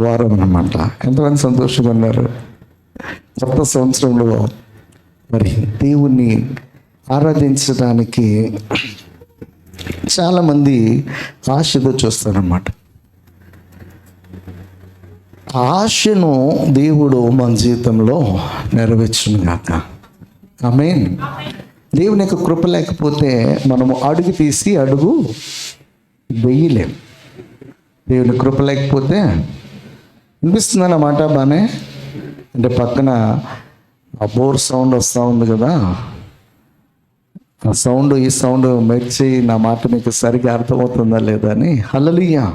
వారం అన్నమాట. ఎంతమంది సంతోషంగా ఉన్నారు? కొత్త సంవత్సరంలో మరి దేవుణ్ణి ఆరాధించడానికి చాలామంది ఆశతో చూస్తారన్నమాట. ఆ ఆశను దేవుడు మన జీవితంలో నెరవేర్చును గాక. ఆమేన్. దేవుని యొక్క కృప లేకపోతే మనము అడుగు తీసి అడుగు వెయ్యలేం. దేవుని కృప లేకపోతే వినిపిస్తుందన్నమాట. బాగానే అంటే పక్కన ఆ బోర్ సౌండ్ వస్తూ ఉంది కదా, ఆ సౌండ్ ఈ సౌండ్ మెర్చి నా మాట మీకు సరిగ్గా అర్థమవుతుందా లేదా అని. హల్లెలూయా.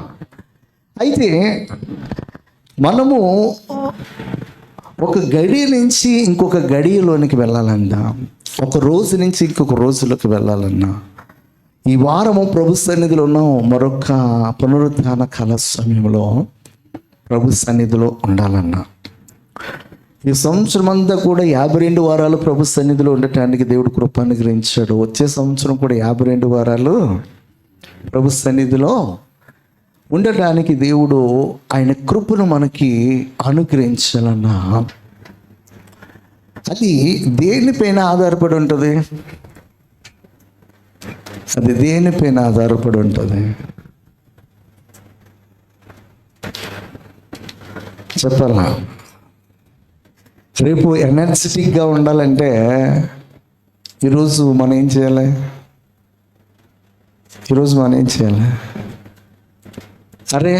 అయితే మనము ఒక గడి నుంచి ఇంకొక గడియలోనికి వెళ్ళాలన్నా, ఒక రోజు నుంచి ఇంకొక రోజులోకి వెళ్ళాలన్నా, ఈ వారము ప్రభు సన్నిధిలో ఉన్నాం. మరొక పునరుద్ధాన కాల సమయంలో ప్రభు సన్నిధిలో ఉండాలన్నా, ఈ సంవత్సరం అంతా కూడా 52 వారాలు ప్రభు సన్నిధిలో ఉండటానికి దేవుడు కృప అనుగ్రహించాడు. వచ్చే సంవత్సరం కూడా 52 వారాలు ప్రభు సన్నిధిలో ఉండటానికి దేవుడు ఆయన కృపను మనకి అనుగ్రహించాలన్నా, అది దేనిపైన ఆధారపడి ఉంటుంది? అది దేనిపైన ఆధారపడి ఉంటుంది? చెప్పాలా? రేపు ఎనర్జెటిక్గా ఉండాలంటే ఈరోజు మనం ఏం చేయాలి? అరే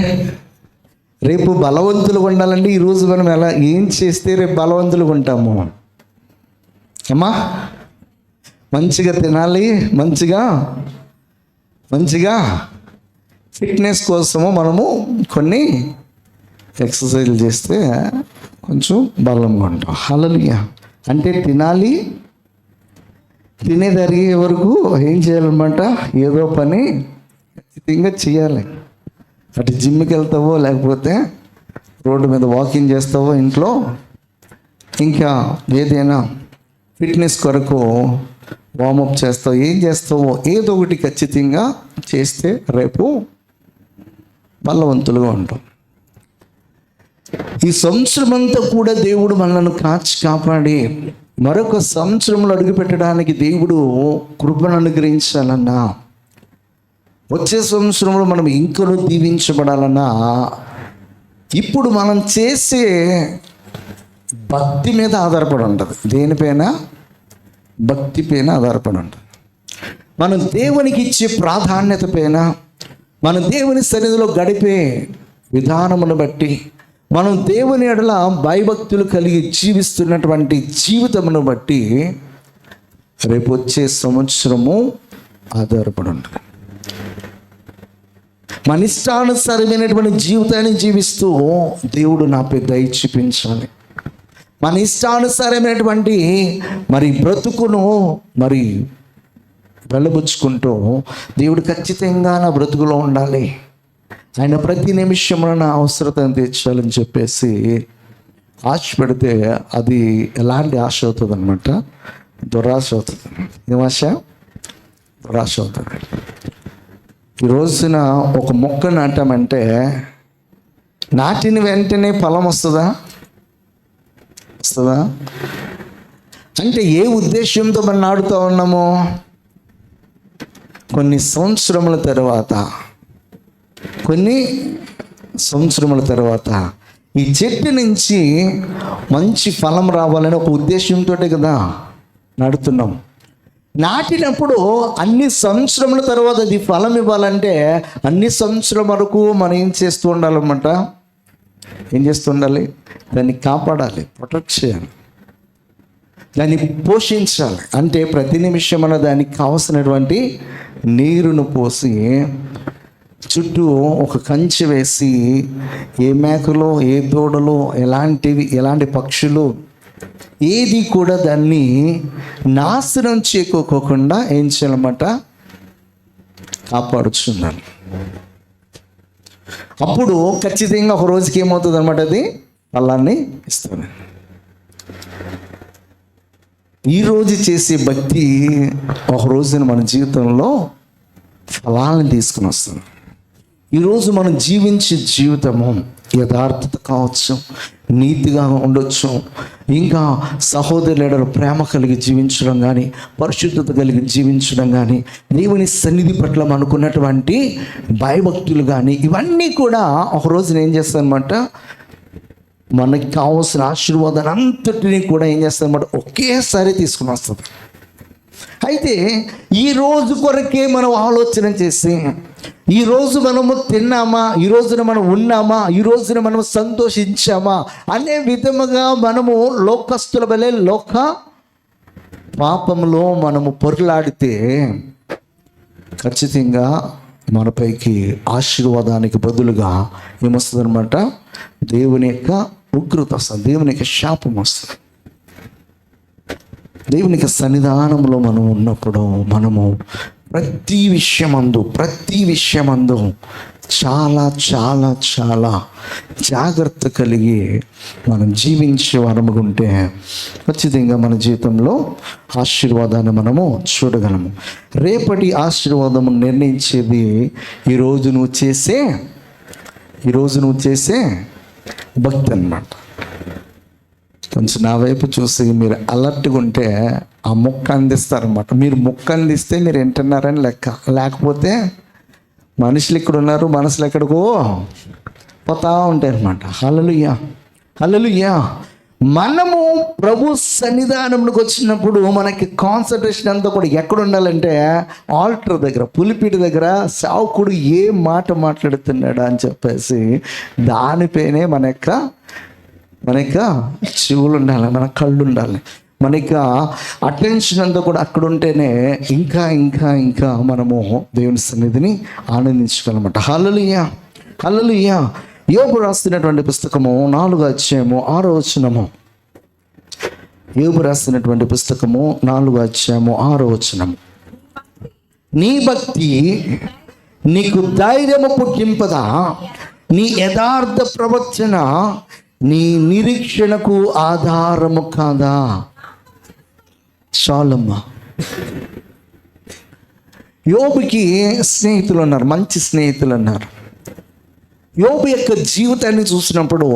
రేపు బలవంతులుగా ఉండాలంటే ఈరోజు మనం ఏం చేస్తే రేపు బలవంతులుగా ఉంటాము? అమ్మా, మంచిగా తినాలి, మంచిగా ఫిట్నెస్ కోసము మనము కొన్ని ఎక్సర్సైజ్లు చేస్తే కొంచెం బలంగా ఉంటాం. హల్లెలూయా. అంటే తినాలి, తినేది అరిగే వరకు ఏం చేయాలన్నమాట? ఏదో పని ఖచ్చితంగా చేయాలి. అటు జిమ్కి వెళ్తావో, లేకపోతే రోడ్డు మీద వాకింగ్ చేస్తావో, ఇంట్లో ఇంకా ఏదైనా ఫిట్నెస్ కొరకు వార్మప్ చేస్తావు, ఏం చేస్తావో ఏదో ఒకటి ఖచ్చితంగా చేస్తే రేపు బలవంతులుగా ఉంటాం. ఈ సంవత్సరం అంతా కూడా దేవుడు మనల్ని కాపాడి మరొక సంవత్సరంలో అడుగుపెట్టడానికి దేవుడు కృపను అనుగ్రహించాలన్నా, వచ్చే సంవత్సరంలో మనం ఇంకనూ దీవించబడాలన్నా, ఇప్పుడు మనం చేసే భక్తి మీద ఆధారపడి ఉంటుంది. దేనిపైన? భక్తి పైన ఆధారపడి ఉంటుంది. మనం దేవునికి ఇచ్చే ప్రాధాన్యత పైన, మనం దేవుని సన్నిధిలో గడిపే విధానమును బట్టి, మనం దేవుని ఎడల భయభక్తులు కలిగి జీవిస్తున్నటువంటి జీవితమును బట్టి రేపు వచ్చే సంవత్సరము ఆధారపడి ఉంటుంది. మన ఇష్టానుసారమైనటువంటి జీవితాన్ని జీవిస్తూ దేవుడు నాపై దయ చూపించాలి. మన ఇష్టానుసారమైనటువంటి మరి బ్రతుకును మరి వెళ్ళబుచ్చుకుంటూ దేవుడు ఖచ్చితంగా నా బ్రతుకులో ఉండాలి, ఆయన ప్రతి నిమిషంలో నా అవసరతను తీర్చాలని చెప్పేసి ఆశ పెడితే అది ఎలాంటి ఆశ అవుతుంది అనమాట? దురాశ అవుతుంది. ఏం ఆశ? దురాశ అవుతుంది. ఈ రోజున ఒక మొక్క నాటామంటే నాటిన వెంటనే ఫలం వస్తుందా? అంటే ఏ ఉద్దేశంతో మనం నాటుతూ ఉన్నామో, కొన్ని సంవత్సరముల తర్వాత ఈ చెట్టు నుంచి మంచి ఫలం రావాలని ఒక ఉద్దేశంతో కదా నాటుతున్నాం. నాటినప్పుడు అన్ని సంవత్సరముల తర్వాత అది ఫలం ఇవ్వాలంటే అన్ని సంవత్సరం వరకు మనం ఏం చేస్తూ ఉండాలన్నమాట? ఏం చేస్తూ ఉండాలి? దాన్ని కాపాడాలి, ప్రొటెక్ట్ చేయాలి, దాన్ని పోషించాలి. అంటే ప్రతి నిమిషం మన దానికి కావలసినటువంటి నీరును పోసి చుట్టూ ఒక కంచె వేసి ఏ మేకలో, ఏ దూడలో, ఎలాంటి పక్షులు ఏది కూడా దాన్ని నాశనం చేయకోకుండా ఏం చేయాలన్నమాట? కాపాడుచున్నాను. అప్పుడు ఖచ్చితంగా ఒక రోజుకి ఏమవుతుంది అనమాట? అది ఫలాన్ని ఇస్తుంది. ఈరోజు చేసే భక్తి ఒక రోజున మన జీవితంలో ఫలాలను తీసుకుని వస్తుంది. ఈరోజు మనం జీవించే జీవితము యథార్థత కావచ్చు, నీతిగా ఉండొచ్చు, ఇంకా సహోదరుల ప్రేమ కలిగి జీవించడం కానీ, పరిశుద్ధత కలిగి జీవించడం కానీ, దేవుని సన్నిధి పట్ల మనకున్నటువంటి భయభక్తులు కానీ, ఇవన్నీ కూడా ఒక రోజున ఏం చేస్తారనమాట, మనకి కావాల్సిన ఆశీర్వాదాన్ని అంతటినీ కూడా ఏం చేస్తారనమాట, ఒకేసారి తీసుకుని వస్తుంది. అయితే ఈ రోజు కొరకే మనం ఆలోచన చేసి, ఈరోజు మనము తిన్నామా, ఈ రోజున మనం ఉన్నామా, ఈ రోజున మనం సంతోషించామా అనే విధముగా మనము లోకస్తుల వలె లోక పాపంలో మనము పొరలాడితే ఖచ్చితంగా మనపైకి ఆశీర్వాదానికి బదులుగా ఏమొస్తుంది అనమాట, దేవుని యొక్క ఉగ్రత వస్తుంది, దేవుని యొక్క శాపం వస్తుంది. దేవుని యొక్క సన్నిధానంలో మనం ఉన్నప్పుడు మనము ప్రతి విషయమందు చాలా చాలా చాలా జాగ్రత్త కలిగి మనం జీవించే వారముకుంటే ఖచ్చితంగా మన జీవితంలో ఆశీర్వాదాన్ని మనము చూడగలము. రేపటి ఆశీర్వాదము నిర్ణయించేది ఈరోజు నువ్వు చేసే భక్తి అన్నమాట. కొంచెం నా వైపు చూసి మీరు అలర్ట్గా ఉంటే ఆ మొక్క అందిస్తారన్నమాట. మీరు మొక్క అందిస్తే మీరు వింటున్నారని లెక్క, లేకపోతే మనుషులు ఇక్కడ ఉన్నారు, మనసులు ఎక్కడికో పోతా ఉంటాయి అన్నమాట. హల్లెలూయా. మనము ప్రభు సన్నిధానంలోకి వచ్చినప్పుడు మనకి కాన్సన్ట్రేషన్ అంతా కూడా ఎక్కడ ఉండాలంటే ఆల్టర్ దగ్గర, పులిపీటి దగ్గర సేవకుడు ఏ మాట మాట్లాడుతున్నాడా అని చెప్పేసి దానిపైనే మన యొక్క చెవులు ఉండాలి, మన కళ్ళు ఉండాలి, మన యొక్క అటెన్షన్ అంతా కూడా అక్కడ ఉంటేనే ఇంకా ఇంకా ఇంకా మనము దేవుని సన్నిధిని ఆనందించగలమాట. హల్లెలూయా. యోబు రాస్తున్నటువంటి పుస్తకము 4వ అధ్యాయము 6వ వచనము. యోబు రాస్తున్నటువంటి పుస్తకము 4వ అధ్యాయము 6వ వచనము. నీ భక్తి నీకు ధైర్యము పుట్టింపదా, నీ యథార్థ ప్రవర్తన నీ నిరీక్షణకు ఆధారము కాదా. చాలమ్మా. యోబుకి స్నేహితులు ఉన్నారు, మంచి స్నేహితులు ఉన్నారు. యోబు యొక్క జీవితాన్ని చూసినప్పుడు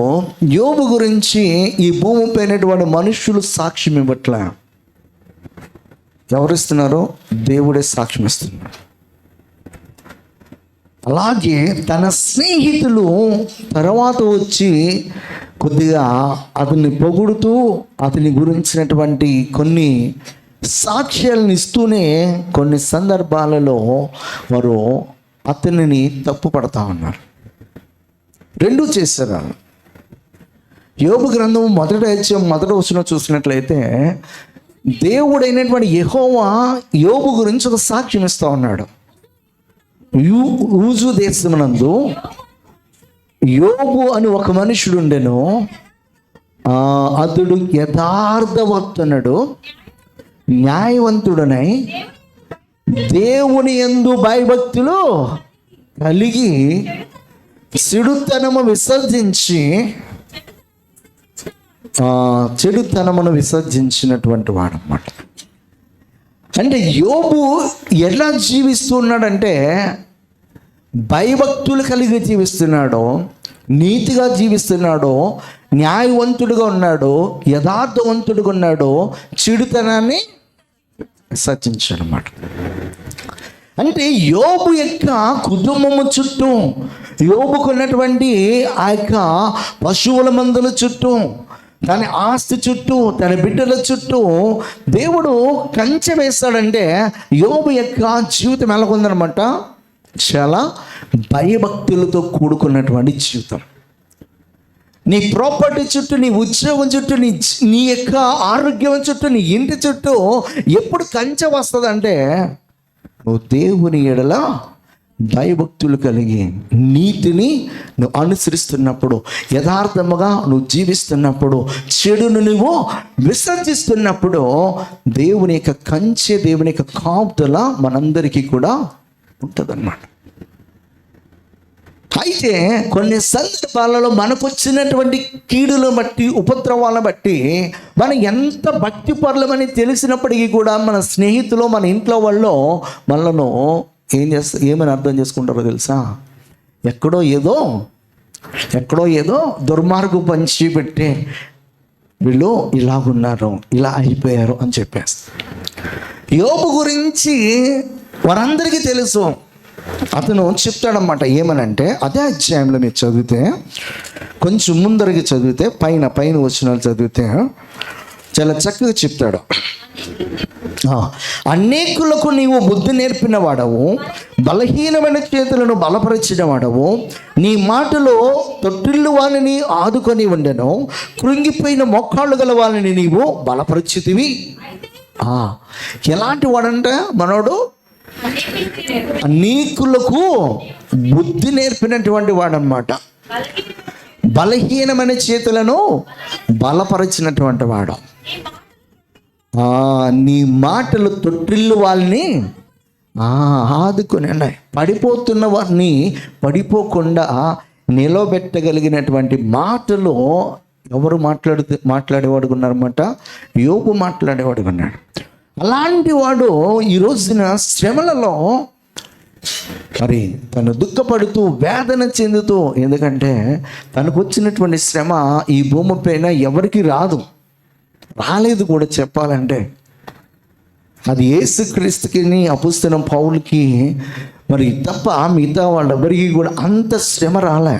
యోబు గురించి ఈ భూమి పైనటువంటి మనుషులు సాక్ష్యం ఇవ్వట్లే. ఎవరిస్తున్నారో దేవుడే సాక్ష్యం ఇస్తున్నారు. అలాగే తన స్నేహితులు తర్వాత వచ్చి కొద్దిగా అతన్ని పొగుడుతూ అతని గురించినటువంటి కొన్ని సాక్ష్యాలను ఇస్తూనే కొన్ని సందర్భాలలో వారు అతనిని తప్పు పడతా ఉన్నారు. రెండూ చేశారు. యోబు గ్రంథం 1వ అధ్యాయం 1వ వచనం చూసినట్లయితే దేవుడైనటువంటి యెహోవా యోబు గురించి ఒక సాక్ష్యం ఇస్తూ ఉన్నాడు. ఊజు దేశమునందు యోబు అని ఒక మనుషుడు ఉండెను. అతడు యథార్థవంతుడు, న్యాయవంతుడనై దేవుని యందు భయభక్తులు కలిగి చెడుతనమును విసర్జించినటువంటి వాడు అన్నమాట. అంటే యోబు ఎలా జీవిస్తున్నాడంటే భయభక్తులు కలిగి జీవిస్తున్నాడో, నీతిగా జీవిస్తున్నాడో, న్యాయవంతుడిగా ఉన్నాడో, యథార్థవంతుడిగా ఉన్నాడో, చెడుతనాన్ని విసర్జించాడు అన్నమాట. అంటే యోబు యొక్క కుటుంబము చుట్టూ, యోబుకున్నటువంటి ఆ యొక్క పశువుల మందుల చుట్టూ, తన ఆస్తి చుట్టూ, తన బిడ్డల చుట్టూ దేవుడు కంచె వేస్తాడంటే యోబు యొక్క జీవితం ఎలాగుందనమాట, చాలా భయభక్తులతో కూడుకున్నటువంటి జీవితం. నీ ప్రాపర్టీ చుట్టూ, నీ ఉద్యోగం చుట్టూ, నీ యొక్క ఆరోగ్యం చుట్టూ, నీ ఇంటి చుట్టూ ఎప్పుడు కంచె వస్తుందంటే నువ్వు దేవుని ఎడల భయభక్తులు కలిగి నీతిని నువ్వు అనుసరిస్తున్నప్పుడు, యథార్థముగా నువ్వు జీవిస్తున్నప్పుడు, చెడును నువ్వు విసర్జిస్తున్నప్పుడు దేవుని యొక్క కంచె, దేవుని యొక్క కాపుదల మనందరికీ కూడా ఉంటుందన్నమాట. అయితే కొన్ని సందర్భాలలో మనకు వచ్చినటువంటి కీడులను బట్టి, ఉపద్రవాలను బట్టి మనం ఎంత భక్తి పరులమని తెలిసినప్పటికీ కూడా మన స్నేహితులు, మన ఇంట్లో వాళ్ళు మనలను ఏమని అర్థం చేసుకుంటారో తెలుసా? ఎక్కడో ఏదో దుర్మార్గు పంచి పెట్టే వీళ్ళు ఇలాగున్నారు, ఇలా అయిపోయారు అని చెప్పేస్తారు. యోబు గురించి వారందరికీ తెలుసు. అతను చెప్తాడనమాట. ఏమనంటే అదే అధ్యాయంలో మీరు చదివితే, కొంచెం ముందరికి చదివితే, పైన వచనాలు చదివితే చాలా చక్కగా చెప్తాడు. అనేకులకు నీవు బుద్ధి నేర్పిన వాడవు, బలహీనమైన చేతులను బలపరిచిన వాడవు, నీ మాటలో తొట్టిల్లు వాళ్ళని ఆదుకొని ఉండెను, కృంగిపోయిన మోకాళ్ళు గల వాళ్ళని నీవు బలపరిచితివి. ఎలాంటి వాడంట మనోడు? అనేకులకు బుద్ధి నేర్పినటువంటి వాడనమాట. బలహీనమైన చేతులను బలపరిచినటువంటి వాడు. నీ మాటలు తొట్టిల్లు వాళ్ళని ఆదుకుని పడిపోతున్న వారిని పడిపోకుండా నిలబెట్టగలిగినటువంటి మాటలు ఎవరు మాట్లాడేవాడుకున్నారన్నమాట? యోబు మాట్లాడేవాడుకున్నాడు. అలాంటి వాడు ఈ రోజున శ్రమలలో మరి తను దుఃఖపడుతూ వేదన చెందుతూ, ఎందుకంటే తనకు వచ్చినటువంటి శ్రమ ఈ భూమి పైన ఎవరికి రాలేదు కూడా చెప్పాలంటే. అది యేసుక్రీస్తుకి అపుస్తలం పౌలుకి మరి తప్ప మిగతా వాళ్ళెవరికి కూడా అంత శ్రమ రాలే.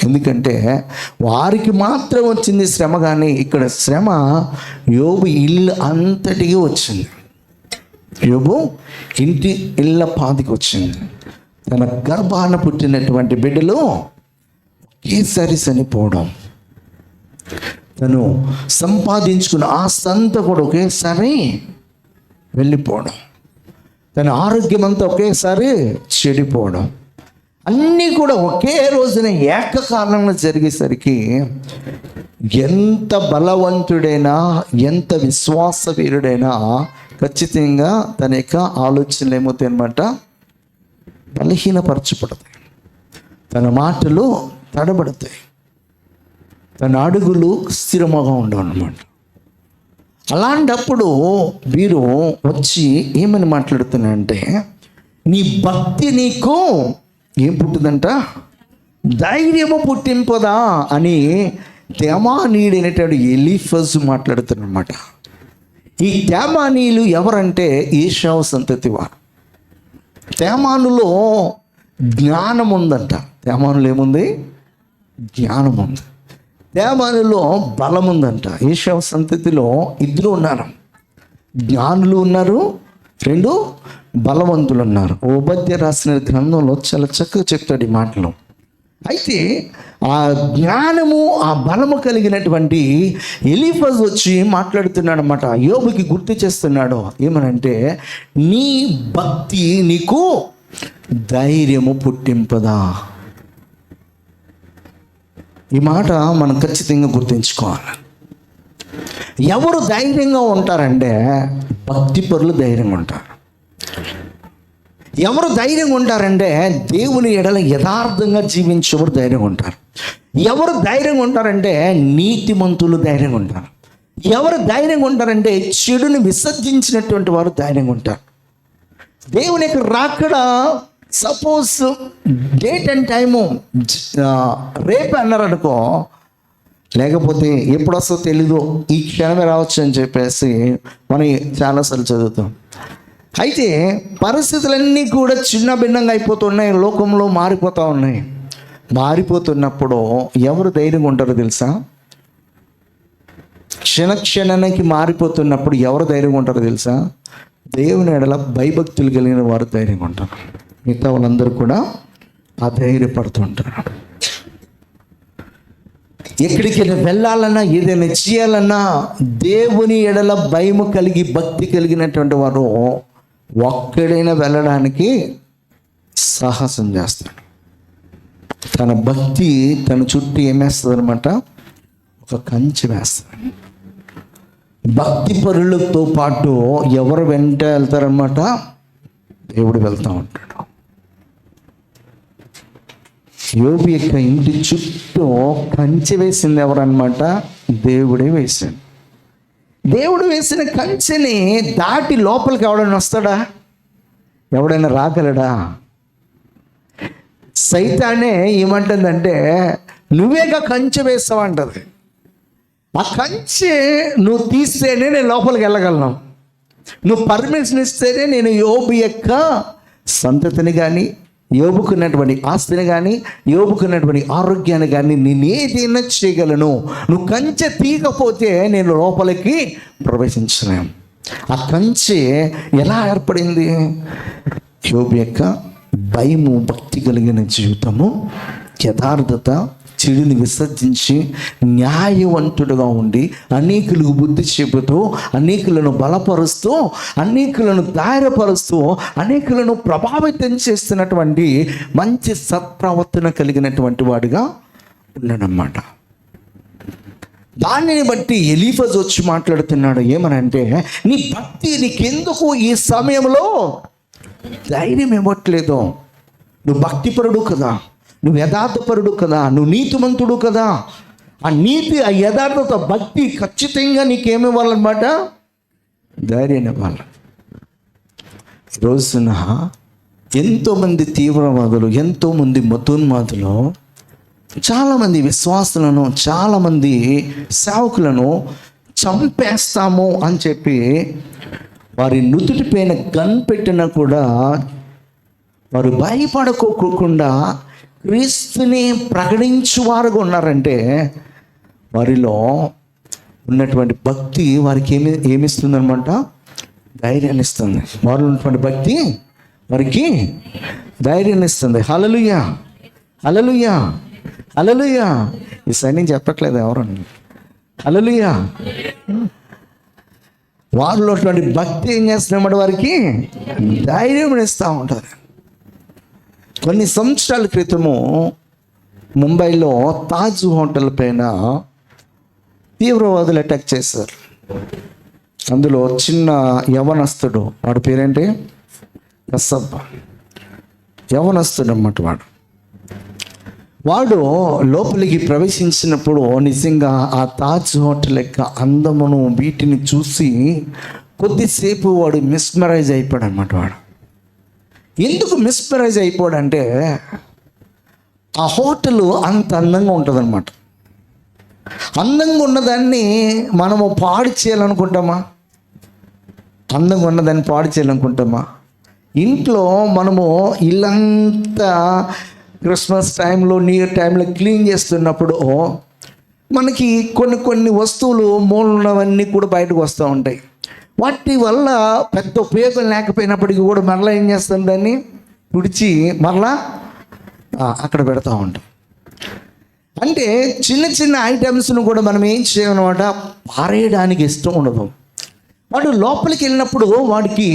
ఎందుకంటే వారికి మాత్రం వచ్చింది శ్రమ, కానీ ఇక్కడ శ్రమ యోబు ఇల్లు అంతటికి వచ్చింది. యోబు ఇళ్ళ పాదికి వచ్చింది. తన గర్భాన పుట్టినటువంటి బిడ్డలు ఒకేసారి చనిపోవడం, తను సంపాదించుకున్న ఆస్తంతా కూడా ఒకేసారి వెళ్ళిపోవడం, తన ఆరోగ్యం అంతా ఒకేసారి చెడిపోవడం, అన్నీ కూడా ఒకే రోజున ఏకకాలంలో జరిగేసరికి ఎంత బలవంతుడైనా, ఎంత విశ్వాసవీరుడైనా ఖచ్చితంగా తన యొక్క ఆలోచనలు ఏమవుతాయి అన్నమాట? బలహీనపరచబడతాయి, తన మాటలు తడబడతాయి, తన అడుగులు స్థిరముగా ఉండవు అన్నమాట. అలాంటప్పుడు వీరు వచ్చి ఏమని మాట్లాడుతున్నారంటే, నీ భక్తి నీకు ఏం పుట్టిందంట? ధైర్యము పుట్టింపదా అని తేమానీయుడైనటువంటి ఎలీఫజు మాట్లాడుతున్నమాట. ఈ తేమానీయులు ఎవరంటే ఏశావు సంతతి వారు. తేమానులో జ్ఞానం ఉందంట. తేమానులో ఏముంది? జ్ఞానం ఉంది. తేమానులో బలం ఉందంట. ఏశావు సంతతిలో ఇద్దరు ఉన్నారు, జ్ఞానులు ఉన్నారు, రెండు బలవంతులు ఉన్నారు. ఓబద్య రాసిన గ్రంథంలో చాలా చక్కగా చెప్తాడు ఈ మాటలు. అయితే ఆ జ్ఞానము, ఆ బలము కలిగినటువంటి ఎలీఫజ్ వచ్చి మాట్లాడుతున్నాడు అన్నమాట. యోబుకి గుర్తు చేస్తున్నాడు. ఏమనంటే, నీ భక్తి నీకు ధైర్యము పుట్టింపదా. ఈ మాట మనం ఖచ్చితంగా గుర్తుంచుకోవాలి. ఎవరు ధైర్యంగా ఉంటారంటే భక్తి పరులు ధైర్యంగా ఉంటారు. ఎవరు ధైర్యంగా ఉంటారంటే దేవుని ఎడల యథార్థంగా జీవించేవారు ధైర్యంగా ఉంటారు. ఎవరు ధైర్యంగా ఉంటారంటే నీతిమంతులు ధైర్యంగా ఉంటారు. ఎవరు ధైర్యంగా ఉంటారంటే చెడుని విసర్జించినటువంటి వారు ధైర్యంగా ఉంటారు. దేవుని యొక్క రాకడ సపోజ్ డేట్ అండ్ టైము రేపు అన్నారు అనుకో, లేకపోతే ఎప్పుడు వస్తుందో తెలీదు, ఈ క్షణమే రావచ్చు అని చెప్పేసి మనం చాలాసార్లు చదువుతాం. అయితే పరిస్థితులన్నీ కూడా చిన్న భిన్నంగా అయిపోతున్నాయి, లోకంలో మారిపోతూ ఉన్నాయి. మారిపోతున్నప్పుడు ఎవరు ధైర్యంగా ఉంటారో తెలుసా? క్షణానికి మారిపోతున్నప్పుడు ఎవరు ధైర్యంగా ఉంటారో తెలుసా? దేవుని ఎడల భయభక్తులు కలిగిన వారు ధైర్యంగా ఉంటారు. మిగతా వాళ్ళందరూ కూడా అధైర్యపడుతుంటారు. ఎక్కడికి వెళ్ళాలన్నా, ఏదైనా చేయాలన్నా దేవుని ఎడల భయము కలిగి భక్తి కలిగినటువంటి వారు ఒక్కడైనా వెళ్ళడానికి సాహసం చేస్తాడు. తన భక్తి తన చుట్టూ ఏమేస్తుంది అనమాట? ఒక కంచె వేస్తాడు. భక్తి పరులతో పాటు ఎవరు వెంట వెళ్తారనమాట? దేవుడు వెళ్తూ ఉంటాడు. యోబు యొక్క ఇంటి చుట్టూ కంచె వేసింది ఎవరన్నమాట? దేవుడే వేశాడు. దేవుడు వేసిన కంచెని దాటి లోపలికి ఎవడైనా వస్తాడా? ఎవడైనా రాగలడా? సైతానే ఏమంటుందంటే నువ్వేగా కంచె వేస్తావంటది. ఆ కంచె నువ్వు తీస్తేనే నేను లోపలికి వెళ్ళగలను, నువ్వు పర్మిషన్ ఇస్తేనే నేను యోబు యొక్క సంతతిని కానీ, యోబుకున్నటువంటి ఆస్తిని కానీ, యోబుకున్నటువంటి ఆరోగ్యాన్ని కానీ నేను ఏదైనా చేయగలను. నువ్వు కంచె తీయకపోతే నేను లోపలికి ప్రవేశించలేను. ఆ కంచె ఎలా ఏర్పడింది? యోబు యొక్క భయము, భక్తి కలిగిన జీవితము, యథార్థత, చెడుని విసర్జించి న్యాయవంతుడుగా ఉండి అనేకులకు బుద్ధి చెబుతూ, అనేకులను బలపరుస్తూ, అనేకులను ధైర్యపరుస్తూ, అనేకులను ప్రభావితం చేస్తున్నటువంటి మంచి సత్ప్రవర్తన కలిగినటువంటి వాడిగా ఉన్నాడన్నమాట. దానిని బట్టి ఎలీఫజ్ వచ్చి మాట్లాడుతున్నాడు. ఏమనంటే, నీ భక్తి నీకెందుకు ఈ సమయంలో ధైర్యం ఇవ్వట్లేదు? నువ్వు భక్తిపరుడు కదా, నువ్వు యథార్థపరుడు కదా, నువ్వు నీతిమంతుడు కదా. ఆ నీతి, ఆ యథార్థత, భక్తి ఖచ్చితంగా నీకేమి ఇవ్వాలన్నమాట? ధైర్యాన్ని ఇవ్వాలి. రోజున ఎంతోమంది తీవ్రవాదులు, ఎంతోమంది మతోన్మాదులు, చాలామంది విశ్వాసులను, చాలామంది సేవకులను చంపేస్తాము అని చెప్పి వారి నుదుటి పైన గన్ పెట్టినా కూడా వారు భయపడకోకుండా క్రీస్తుని ప్రకటించువారుగా ఉన్నారంటే వారిలో ఉన్నటువంటి భక్తి వారికి ఏమిస్తుంది అనమాట? ధైర్యాన్ని ఇస్తుంది. వారిలో ఉన్నటువంటి భక్తి వారికి ధైర్యాన్ని ఇస్తుంది. హల్లెలూయా, హల్లెలూయా, హల్లెలూయా. ఈ సైన్యం చెప్పట్లేదు ఎవరండి? హల్లెలూయా. వారిలో ఉన్నటువంటి భక్తి ఏం చేస్తున్నమాట? వారికి ధైర్యం ఇస్తూ ఉంటుంది. కొన్ని సంవత్సరాల క్రితము ముంబైలో తాజ్ హోటల్ పైన తీవ్రవాదులు అటాక్ చేశారు. అందులో చిన్న యవనస్తుడు, వాడి పేరేంటి? కసబ్. యవనస్తుడు అన్నమాట. వాడు లోపలికి ప్రవేశించినప్పుడు నిజంగా ఆ తాజ్ హోటల్ యొక్క అందమును వీటిని చూసి కొద్దిసేపు వాడు మిస్మరైజ్ అయిపోయాడు అనమాట. వాడు ఎందుకు మిస్మరైజ్ అయిపోయాడంటే, ఆ హోటల్ అంత అందంగా ఉంటుందన్నమాట. అందంగా ఉన్నదాన్ని మనము పాడు చేయాలనుకుంటామా? అందంగా ఉన్నదాన్ని పాడు చేయాలనుకుంటామా? ఇంట్లో మనము ఇల్లంతా క్రిస్మస్ టైంలో, న్యూ ఇయర్ టైంలో క్లీన్ చేస్తున్నప్పుడు మనకి కొన్ని వస్తువులు మూలన్నవన్నీ కూడా బయటకు వస్తూ ఉంటాయి. వాటి వల్ల పెద్ద ఉపయోగం లేకపోయినప్పటికీ కూడా మరలా ఏం చేస్తాం? దాన్ని తుడిచి మరలా అక్కడ పెడతా ఉంటాం. అంటే చిన్న చిన్న ఐటమ్స్ను కూడా మనం ఏం చేయాలన్నమాట? పారేయడానికి ఇష్టం ఉండదు. వాడు లోపలికి వెళ్ళినప్పుడు వాడికి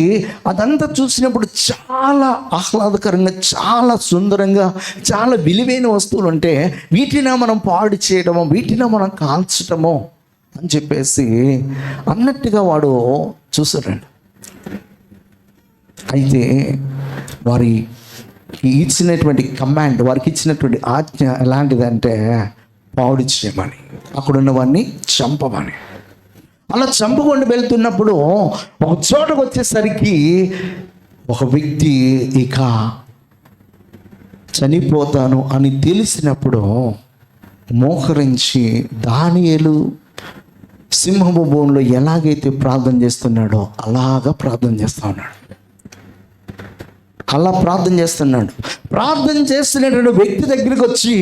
అదంతా చూసినప్పుడు చాలా ఆహ్లాదకరంగా, చాలా సుందరంగా, చాలా విలువైన వస్తువులు ఉంటే వీటిని మనం పాడు చేయడమో, వీటిని మనం కాల్చడమో అని చెప్పేసి అన్నట్టుగా వాడు చూసారండి. అయితే వారికి ఇచ్చినటువంటి కమాండ్, వారికి ఇచ్చినటువంటి ఆజ్ఞ ఎలాంటిదంటే పాడు చేయమని, అక్కడున్న వాడిని చంపమని. అలా చంపుకొని వెళ్తున్నప్పుడు ఒక చోటకు వచ్చేసరికి ఒక వ్యక్తి ఇక చనిపోతాను అని తెలిసినప్పుడు మోకరించి దానియేలు సింహపు బోన్లో ఎలాగైతే ప్రార్థన చేస్తున్నాడో అలాగా ప్రార్థన చేస్తూ ఉన్నాడు. అలా ప్రార్థన చేస్తున్నాడు. ప్రార్థన చేస్తున్నటువంటి వ్యక్తి దగ్గరికి వచ్చి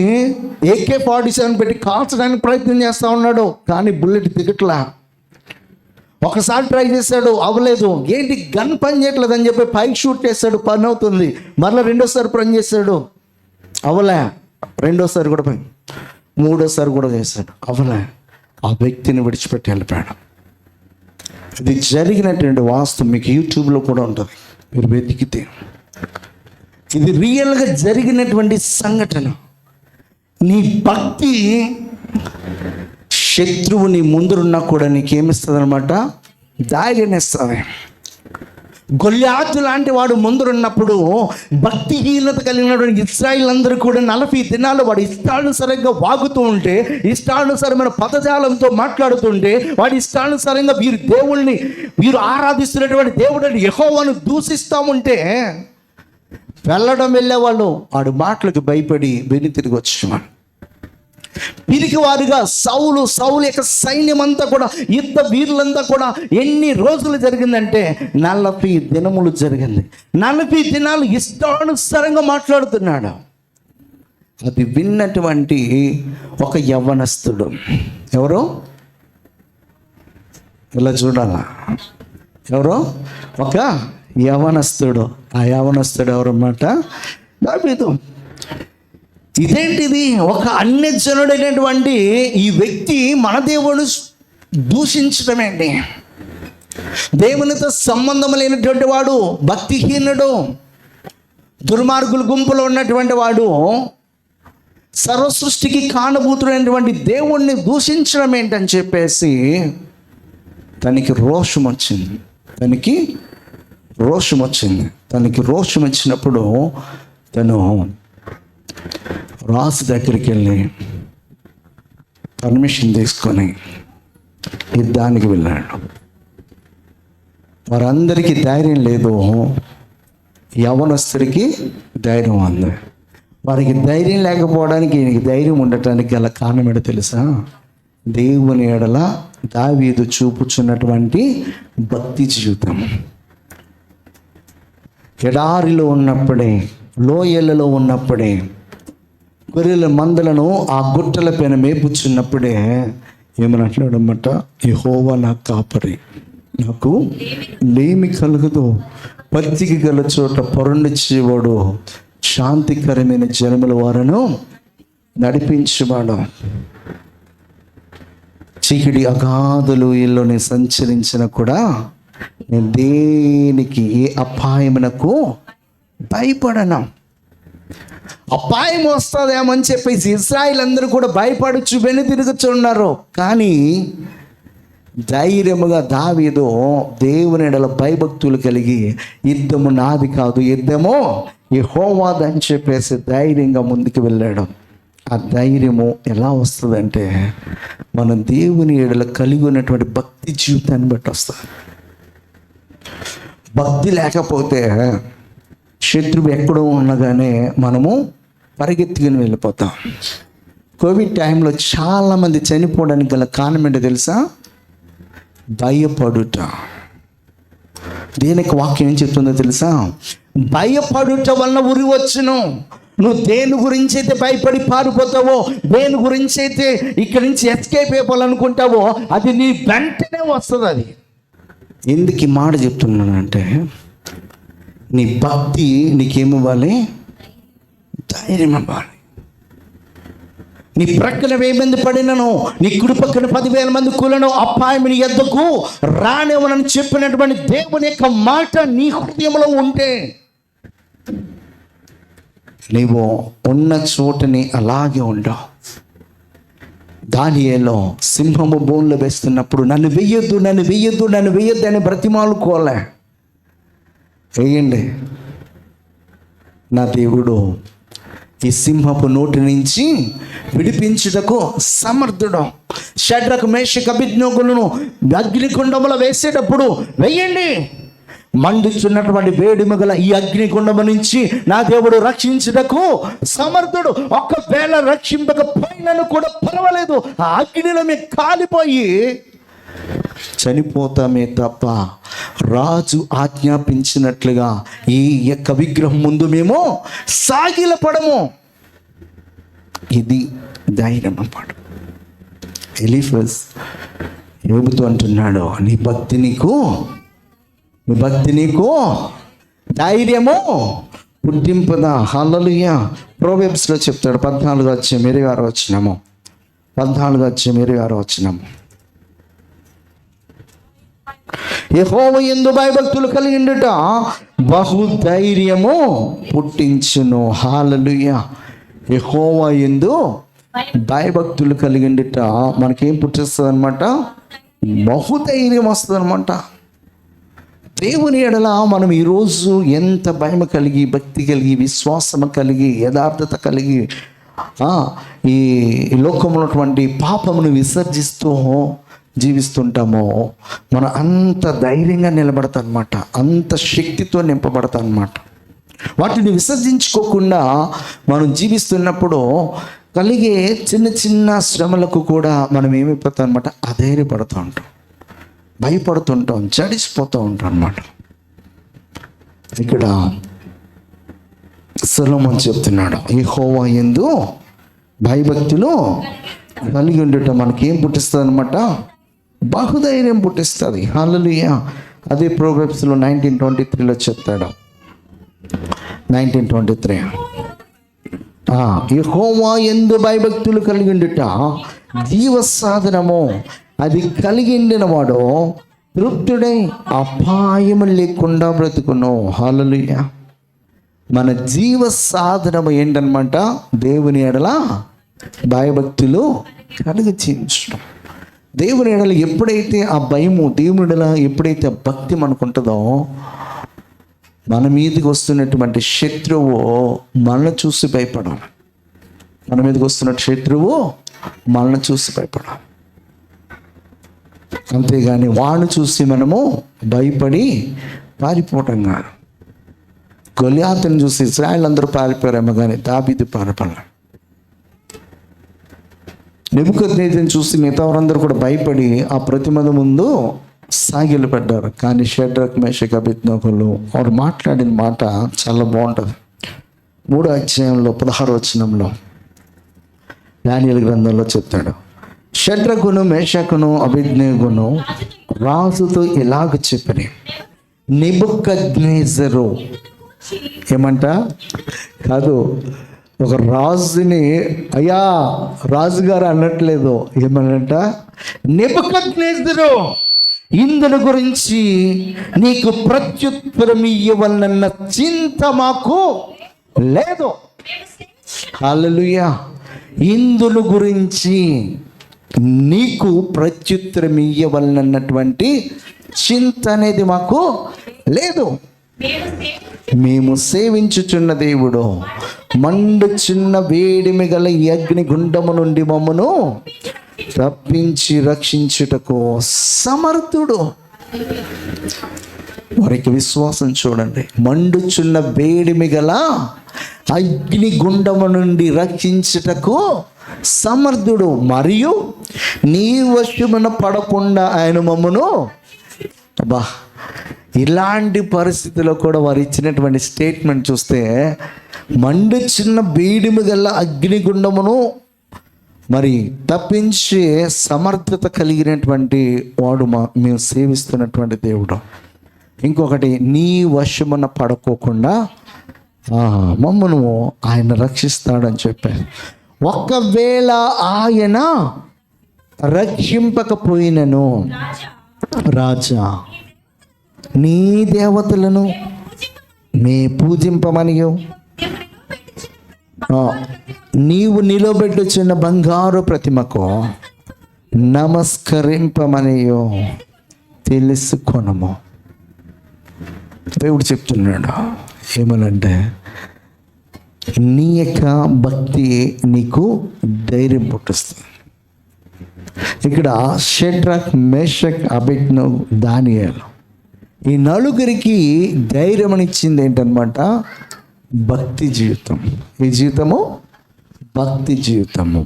AK-47 పెట్టి కాల్చడానికి ప్రయత్నం చేస్తూ ఉన్నాడు. కానీ బుల్లెట్ దిగట్లా. ఒకసారి ట్రై చేశాడు, అవ్వలేదు. ఏంటి గన్ పని చేయట్లేదు అని చెప్పి పైకి షూట్ చేశాడు, పని అవుతుంది. మరలా రెండోసారి పని చేశాడు, అవ్వలే. రెండోసారి కూడా పని, మూడోసారి కూడా చేశాడు, అవ్వలే. ఆ వ్యక్తిని విడిచిపెట్టి వెళ్ళిపోయాడు. ఇది జరిగినటువంటి వాస్తవం మీకు యూట్యూబ్లో కూడా ఉంటుంది, మీరు వెతికితే. ఇది రియల్గా జరిగినటువంటి సంఘటన. నీ భక్తి శత్రువుని ముందున్నా కూడా నీకేమిస్తుంది అనమాట? ధైర్యాన్ని ఇస్తుంది. గొల్యాతు లాంటి వాడు ముందున్నప్పుడు భక్తిహీనత కలిగినటువంటి ఇశ్రాయేల్ అందరూ కూడా 40 దినాలు వాడు ఇష్టానుసారంగా వాగుతూ ఉంటే, ఇష్టానుసారమైన పదజాలంతో మాట్లాడుతుంటే, వాడి ఇష్టానుసారంగా వీరు ఆరాధిస్తున్నటువంటి దేవుడిని యెహోవాను దూషిస్తూ ఉంటే వెళ్ళేవాళ్ళు వాడు మాటలకు భయపడి వెను తిరిగి వచ్చేవాడు. పిరికి వారుగా సౌలు యొక్క సైన్యం అంతా కూడా, యుద్ధ వీరులంతా కూడా ఎన్ని రోజులు జరిగిందంటే 40 దినములు జరిగింది. 40 దినాలు ఇష్టానుసారంగా మాట్లాడుతున్నాడు. అది విన్నటువంటి ఒక యవ్వనస్తుడు, ఎవరో ఇలా చూడాలా, ఎవరో ఒక యవ్వనస్తుడు. ఆ యవ్వనస్తుడు ఎవరన్నమాట? దావీదు. ఇదేంటిది? ఒక అన్యజనుడైనటువంటి ఈ వ్యక్తి మన దేవుడు దూషించడమేంటి? దేవునితో సంబంధం లేనటువంటి వాడు, భక్తిహీనుడు, దుర్మార్గుల గుంపులో ఉన్నటువంటి వాడు, సర్వ సృష్టికి కారణభూతుడైనటువంటి దేవుణ్ణి దూషించడం ఏంటని చెప్పేసి తనకి రోషం వచ్చింది. తనకి రోషం వచ్చినప్పుడు తను రాజు దగ్గరికి వెళ్ళి పర్మిషన్ తీసుకొని యుద్ధానికి వెళ్ళాడు. వారందరికీ ధైర్యం లేదు, యవ్వనస్తుడికి ధైర్యం ఉంది. వారికి ధైర్యం లేకపోవడానికి ఈయనకి ధైర్యం ఉండటానికి గల కారణం ఏంటో తెలుసా? దేవుని ఎడల దావీదు చూపుచున్నటువంటి భక్తి జీవితం. ఎడారిలో ఉన్నప్పుడే, లోయలలో ఉన్నప్పుడే, గొర్రెల మందలను ఆ గుట్టల పైన మేపుచున్నప్పుడే ఏమని అంటున్నాడన్నమాట? యెహోవా నా కాపరి, నాకు లేమి కలుగదు, పచ్చిక గల చోట పొరండిచ్చేవాడు, శాంతికరమైన జనముల వారను నడిపించేవాడు. చీకటి అగాధులు ఇల్లుని సంచరించిన కూడా నేను దేనికి, ఏ అపాయమునకు భయపడను. అపాయం వస్తుందేమని చెప్పేసి ఇశ్రాయేలు అందరూ కూడా భయపడుచు వెను తిరుగుతున్నారు. కానీ ధైర్యముగా దావీదు దేవుని ఎడల భయభక్తులు కలిగి, యుద్ధము నాది కాదు, యుద్ధము యెహోవాది అని చెప్పేసి ధైర్యంగా ముందుకు వెళ్ళాడు. ఆ ధైర్యము ఎలా వస్తుందంటే మనం దేవుని ఎడల కలిగి ఉన్నటువంటి భక్తి జీవితాన్ని బట్టి వస్తుంది. భక్తి లేకపోతే శత్రువు ఎక్కడో ఉండగానే మనము పరిగెత్తుకుని వెళ్ళిపోతాం. కోవిడ్ టైంలో చాలామంది చనిపోవడానికి గల కారణం ఏంటో తెలుసా? భయపడుట. దేనికి వాక్యం ఏం చెప్తుందో తెలుసా? భయపడుట వలన ఉరి వచ్చును. నువ్వు దేని గురించి అయితే భయపడి పారిపోతావో, దేని గురించి అయితే ఇక్కడి నుంచి ఎస్కేప్ అయిపోవాలనుకుంటావో అది నీ వెంటనే వస్తుంది. అది ఎందుకు ఈ మాట చెప్తున్నానంటే, నీ భక్తి నీకేమివ్వాలి? ధైర్యం ఇవ్వాలి. నీ ప్రక్కన 1000 మంది పడినను, నీ కుడి పక్కన 10,000 మంది కూలను అపాయం నీ యొద్దకు రానివ్వనని చెప్పినటువంటి దేవుని యొక్క మాట నీ హృదయంలో ఉంటే నీవు ఉన్న చోటని అలాగే ఉండవు. దానియేలు సింహము బోన్లో వేస్తున్నప్పుడు నన్ను వెయ్యొద్దు అని బ్రతిమాలుకోలే. వేయండి, నా దేవుడు ఈ సింహపు నోటి నుంచి విడిపించుటకు సమర్థుడు. షడ్రకు మేషకు అబేద్నెగోలను అగ్నికుండములో వేసేటప్పుడు వెయ్యండి, మండుచున్నటువంటి వేడిమి గల ఈ అగ్నికుండము నుంచి నా దేవుడు రక్షించుటకు సమర్థుడు. ఒకవేళ రక్షింపకపోయినను కూడా పర్వాలేదు, ఆ అగ్నిలో మేము కాలిపోయి చనిపోతామే తప్ప రాజు ఆజ్ఞాపించినట్లుగా ఈ యొక్క విగ్రహం ముందు మేము సాగిలపడము. ఇది ధైర్యం అన్నమాట. ఎలీఫజ్ యోబుతో అంటున్నాడు, నీ భక్తి నీకు ధైర్యము పుట్టింపదా. హల్లెలూయా. ప్రోవెర్బ్స్లో చెప్తాడు 14:26. యెహోవా యందు భయభక్తులు కలిగిండుట బహుధైర్యము పుట్టించును. హల్లెలూయా. యెహోవా యందు భయభక్తులు కలిగిండుట మనకేం పుట్టిస్తుంది అనమాట? బహుధైర్యం వస్తుంది అనమాట. దేవుని ఎడల మనం ఈరోజు ఎంత భయం కలిగి, భక్తి కలిగి, విశ్వాసం కలిగి, యథార్థత కలిగి ఈ లోకంలో ఉన్నటువంటి పాపమును విసర్జిస్తూ జీవిస్తుంటామో మనం అంత ధైర్యంగా నిలబడతాం అనమాట, అంత శక్తితో నింపబడతాం అనమాట. వాటిని విసర్జించుకోకుండా మనం జీవిస్తున్నప్పుడు కలిగే చిన్న చిన్న శ్రమలకు కూడా మనం ఏమైపోతాం అనమాట, అధైర్యపడుతూ ఉంటాం, భయపడుతుంటాం, జడిసిపోతూ ఉంటాం అన్నమాట. ఇక్కడ సొలొమోను చెప్తున్నాడు, యెహోవా యందు భయభక్తులు కలిగి ఉండటం మనకేం పుట్టిస్తుంది అనమాట, బహుధైర్యం పుట్టిస్తుంది. హల్లెలూయా. అదే ప్రోవర్బ్స్లో 19:23 చెప్తాడు. 19:23 యెహోవా యందు భయభక్తులు కలిగి ఉండుట జీవ సాధనము, అది కలిగిండిన వాడు తృప్తుడై అపాయము లేకుండా బ్రతుకును. హల్లెలూయా. మన జీవ సాధనము ఏంటనమాట, దేవుని ఎడల భయభక్తులు కలిగి జీవించడం. దేవుని ఎడల ఎప్పుడైతే ఆ భయము, దేవుని ఎడల ఎప్పుడైతే భక్తి మనకుంటుందో, మన మీదకి వస్తున్నటువంటి శత్రువు మనల్ని చూసి భయపడాలి. మన మీదకి వస్తున్న శత్రువు మనల్ని చూసి భయపడాలి. అంతేగాని వాడిని చూసి మనము భయపడి పారిపోవటం కాదు. గొలియాతుని చూసి ఇశ్రాయేలు అందరూ పారిపోయారేమో కానీ దావీదు పారిపోలే. నెబుకద్నెజరుని చూసి మిగతా వారందరూ కూడా భయపడి ఆ ప్రతిమద ముందు సాగిలపడ్డారు. కానీ షడ్రక్ మేషక్ అబేద్నెగోలు వారు మాట్లాడిన మాట చాలా బాగుంటుంది. 3వ అధ్యాయంలో 16వ వచనంలో దానియేలు గ్రంథంలో చెప్తాడు, షడ్రకును మేషకును అబేద్నెగోను రాజుతో ఇలాగ చెప్పని, నెబుకద్నెజరు ఏమంట కాదు, ఒక రాజుని అయ్యా రాజుగారు అనట్లేదు, ఏమనంట, నెబుకద్నెజరు ఇందుని గురించి నీకు ప్రత్యుత్తరం ఇవ్వాలన్న చింత మాకు లేదు. హల్లెలూయా. ఇందుల గురించి నీకు ప్రత్యుత్తరం ఇవ్వాలన్నటువంటి చింత అనేది మాకు లేదు. మేము సేవించుచున్న దేవుడు మండుచున్న వేడిమి గల ఈ అగ్ని గుండము నుండి మమ్మను తప్పించి రక్షించుటకు సమర్థుడు. వారికి విశ్వాసం చూడండి. మండుచున్న వేడిమి గల అగ్ని గుండము నుండి రక్షించుటకు సమర్థుడు, మరియు నీ వశమున పడకుండా ఆయన మమ్మను. అబ్బా, ఇలాంటి పరిస్థితిలో కూడా వారు ఇచ్చినటువంటి స్టేట్మెంట్ చూస్తే, మండుచున్న వేడిమి గల అగ్నిగుండమును మరి తప్పించే సమర్థత కలిగినటువంటి వాడు మేము సేవిస్తున్నటువంటి దేవుడు. ఇంకొకటి, నీ వశమున పడుకోకుండా మమ్మను ఆయన రక్షిస్తాడని చెప్పారు. ఒకవేళ ఆయన రక్షింపకపోయినను, రాజా నీ దేవతలను నీ పూజింపమనియు నీవు నిలబెట్టుచున్న బంగారు ప్రతిమకు నమస్కరింపమనియో తెలుసుకొనము. దేవుడు చెప్తున్నాడు ఏమనంటే, నీ యొక్క భక్తి నీకు ధైర్యం పుట్టిస్తుంది. ఇక్కడ షడ్రక్ మేషక్ అబేద్నెగో దానియేలు ఈ నలుగురికి ధైర్యం ఇచ్చింది ఏంటనమాట, భక్తి జీవితం. ఈ జీవితము భక్తి జీవితము.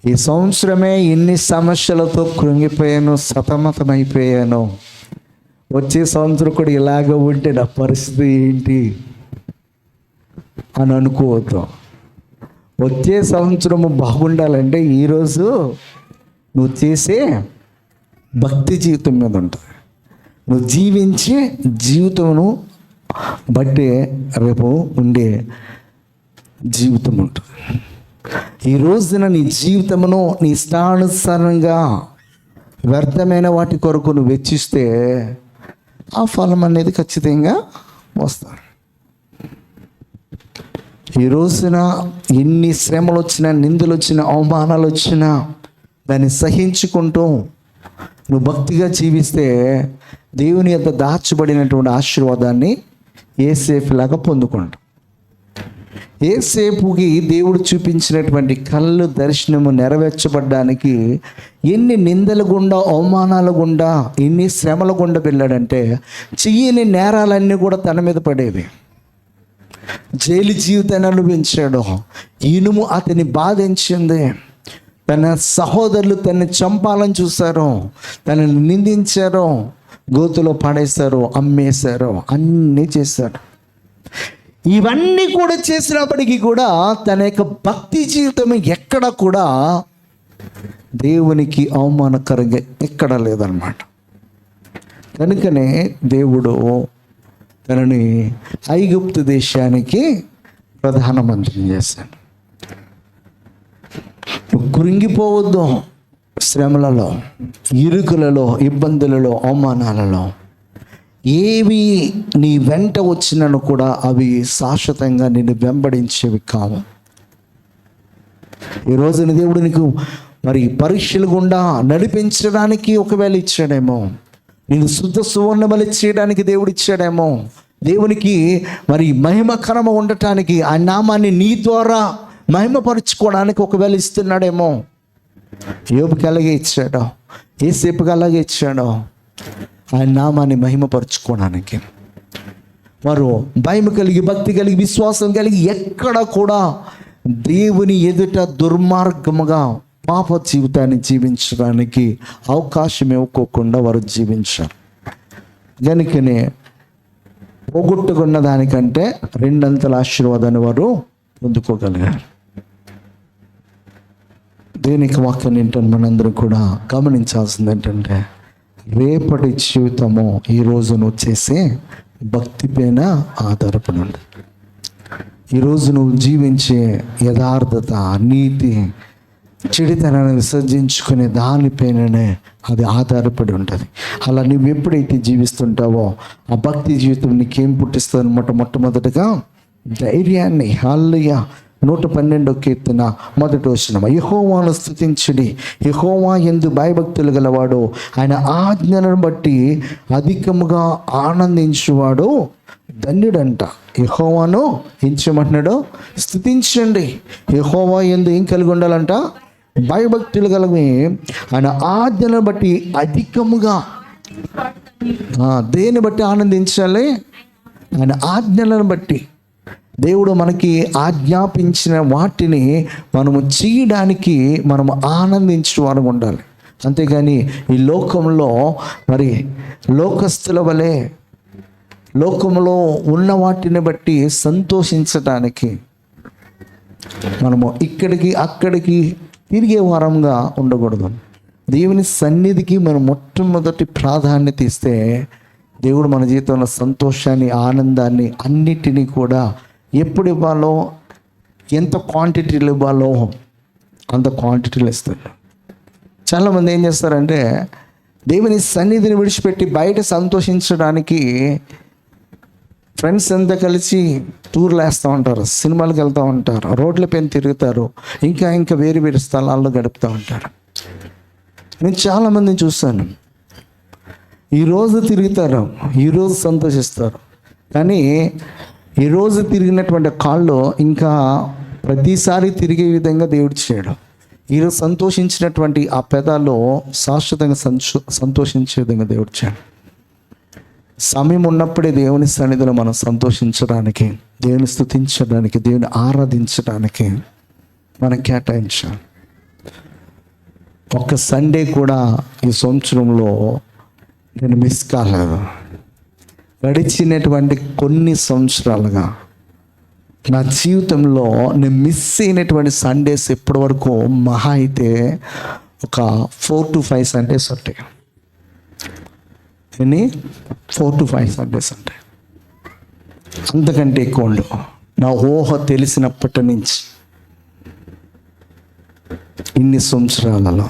ఈ సంవత్సరమే ఎన్ని సమస్యలతో కృంగిపోయాను, సతమతమైపోయాను. వచ్చే సంవత్సరం కూడా ఇలాగ ఉంటే నా పరిస్థితి ఏంటి అని అనుకోవద్దు. వచ్చే సంవత్సరము బాగుండాలంటే ఈరోజు నువ్వు చేసే భక్తి జీవితం మీద ఉంటుంది. నువ్వు జీవించే జీవితమును బట్టే రేపు ఉండే జీవితం ఉంటుంది. ఈ రోజున నీ జీవితమును నీ ఇష్టానుసారంగా వ్యర్థమైన వాటి కొరకు నువ్వు వెచ్చిస్తే ఆ ఫలం అనేది ఖచ్చితంగా వస్తుంది. ఈ రోజున ఎన్ని శ్రమలు వచ్చినా, నిందలు వచ్చినా, అవమానాలు వచ్చినా దాన్ని సహించుకుంటూ నువ్వు భక్తిగా జీవిస్తే దేవుని యొక్క దాచబడినటువంటి ఆశీర్వాదాన్ని యోసేపులాగా పొందుకుంటాం. యోసేపుకి దేవుడు చూపించినటువంటి కళ్ళు దర్శనము నెరవేర్చబడ్డానికి ఎన్ని నిందల గుండా, అవమానాల గుండా, ఎన్ని శ్రమల గుండా వెళ్ళాడంటే చెయ్యని నేరాలన్నీ కూడా తన మీద పడేవి. జైలు జీవితాన్ని అనుభవించాడు. ఇనుము అతని బాధించింది. తన సహోదరులు తనని చంపాలని చూశారు, తనని నిందించారు, గోతులో పడేశారు, అమ్మేశారు, అన్నీ చేశారు. ఇవన్నీ కూడా చేసినప్పటికీ కూడా తన యొక్క భక్తి జీవితం ఎక్కడ కూడా దేవునికి అవమానకరంగా ఎక్కడ లేదన్నమాట. కనుకనే దేవుడు తనని ఐగుప్తు దేశానికి ప్రధానమంత్రిని చేశాడు. కృంగిపోవద్దు, శ్రమలలో, ఇరుకులలో, ఇబ్బందులలో, అవమానాలలో. ఏవి నీ వెంట వచ్చినను కూడా అవి శాశ్వతంగా నిన్ను వెంబడించేవి కావు. ఈరోజు దేవుడు నీకు మరి పరీక్షలు గుండా నడిపించడానికి ఒకవేళ ఇచ్చాడేమో, నేను శుద్ధ సువర్ణబలి చేయడానికి దేవుడు ఇచ్చాడేమో, దేవునికి మరి మహిమకరమ ఉండటానికి ఆ నామాన్ని నీ ద్వారా మహిమపరుచుకోవడానికి ఒకవేళ ఇస్తున్నాడేమో. యోబుకి అలాగే ఇచ్చాడో, ఏసేపుకి అలాగే ఇచ్చాడో, ఆయన నామాన్ని మహిమపరుచుకోవడానికి. వారు భయం కలిగి, భక్తి కలిగి, విశ్వాసం కలిగి ఎక్కడ కూడా దేవుని ఎదుట దుర్మార్గముగా పాప జీవితాన్ని జీవించడానికి అవకాశం ఇవ్వకోకుండా వారు జీవించారు. కనుకనే పోగొట్టుకున్న దానికంటే రెండంతల ఆశీర్వాదాన్ని వారు పొందుకోగలిగారు. దేనికి వాక్యం ఏంటంటే మనందరం కూడా గమనించాల్సింది ఏంటంటే, రేపటి జీవితము ఈరోజు నువ్వు చేసే భక్తి పైన ఆధారపడి ఉంటుంది. ఈరోజు నువ్వు జీవించే యథార్థత, నీతి, చెడుతనాన్ని విసర్జించుకునే దానిపైననే అది ఆధారపడి ఉంటుంది. అలా నువ్వు ఎప్పుడైతే జీవిస్తుంటావో ఆ భక్తి జీవితం నీకేం పుట్టిస్తుంది అనమాట? మొట్టమొదటిగా ధైర్యాన్ని. హల్లెలూయా. 112వ కీర్తన 1వ వచనం, యెహోవాను స్తుతించుడి, యెహోవా యందు భయభక్తులు గలవాడు, ఆయన ఆజ్ఞలను బట్టి అధికముగా ఆనందించువాడు ధన్యుడంట. యెహోవాను ఏం చేయమంటున్నాడు? స్తుతించండి. యెహోవా యందు ఏం కలిగి ఉండాలంట? భయభక్తులు కలిగి, ఆయన ఆజ్ఞలను బట్టి అధికముగా. దేన్ని బట్టి ఆనందించాలి? ఆయన ఆజ్ఞలను బట్టి. దేవుడు మనకి ఆజ్ఞాపించిన వాటిని మనము చేయడానికి మనము ఆనందించే వారు ఉండాలి. అంతేగాని ఈ లోకంలో మరి లోకస్తుల వలె లోకంలో ఉన్న వాటిని బట్టి సంతోషించడానికి మనము ఇక్కడికి అక్కడికి తిరిగే వారంగా ఉండకూడదు. దేవుని సన్నిధికి మనం మొట్టమొదటి ప్రాధాన్యత ఇస్తే దేవుడు మన జీవితంలో సంతోషాన్ని, ఆనందాన్ని అన్నిటినీ కూడా ఎప్పుడు ఇవ్వాలో, ఎంత క్వాంటిటీలు ఇవ్వాలో అంత క్వాంటిటీలు ఇస్తాడు. చాలామంది ఏం చేస్తారంటే దేవుని సన్నిధిని విడిచిపెట్టి బయట సంతోషించడానికి ఫ్రెండ్స్ అంతా కలిసి టూర్లు వేస్తూ ఉంటారు, సినిమాలకు వెళ్తూ ఉంటారు, రోడ్ల పైన తిరుగుతారు, ఇంకా వేరు వేరు స్థలాల్లో గడుపుతూ ఉంటారు. నేను చాలామందిని చూస్తాను. ఈరోజు తిరుగుతారు, ఈరోజు సంతోషిస్తారు, కానీ ఈరోజు తిరిగినటువంటి కాళ్ళు ఇంకా ప్రతిసారి తిరిగే విధంగా దేవుడు చేయడం. ఈరోజు సంతోషించినటువంటి ఆ పెదాల్లో శాశ్వతంగా సంతోషించే విధంగా దేవుడు చేయడం. సమయం ఉన్నప్పుడే దేవుని సన్నిధిలో మనం సంతోషించడానికి, దేవుని స్తుతించడానికి, దేవుని ఆరాధించడానికి మనం కేటాయించాలి. ఒక్క సండే కూడా ఈ సంవత్సరంలో నేను మిస్ కాలేదు. గడిచినటువంటి కొన్ని సంవత్సరాలుగా నా జీవితంలో నేను మిస్ అయినటువంటి సండేస్ ఇప్పటి వరకు మహా అయితే ఒక 4 to 5 సండేస్ ఉంటాయి. 4 to 5 సండేస్ ఉంటాయి, అంతకంటే ఎక్కువ ఉండవు. నా ఊహ తెలిసినప్పటి నుంచి ఇన్ని సంవత్సరాలలో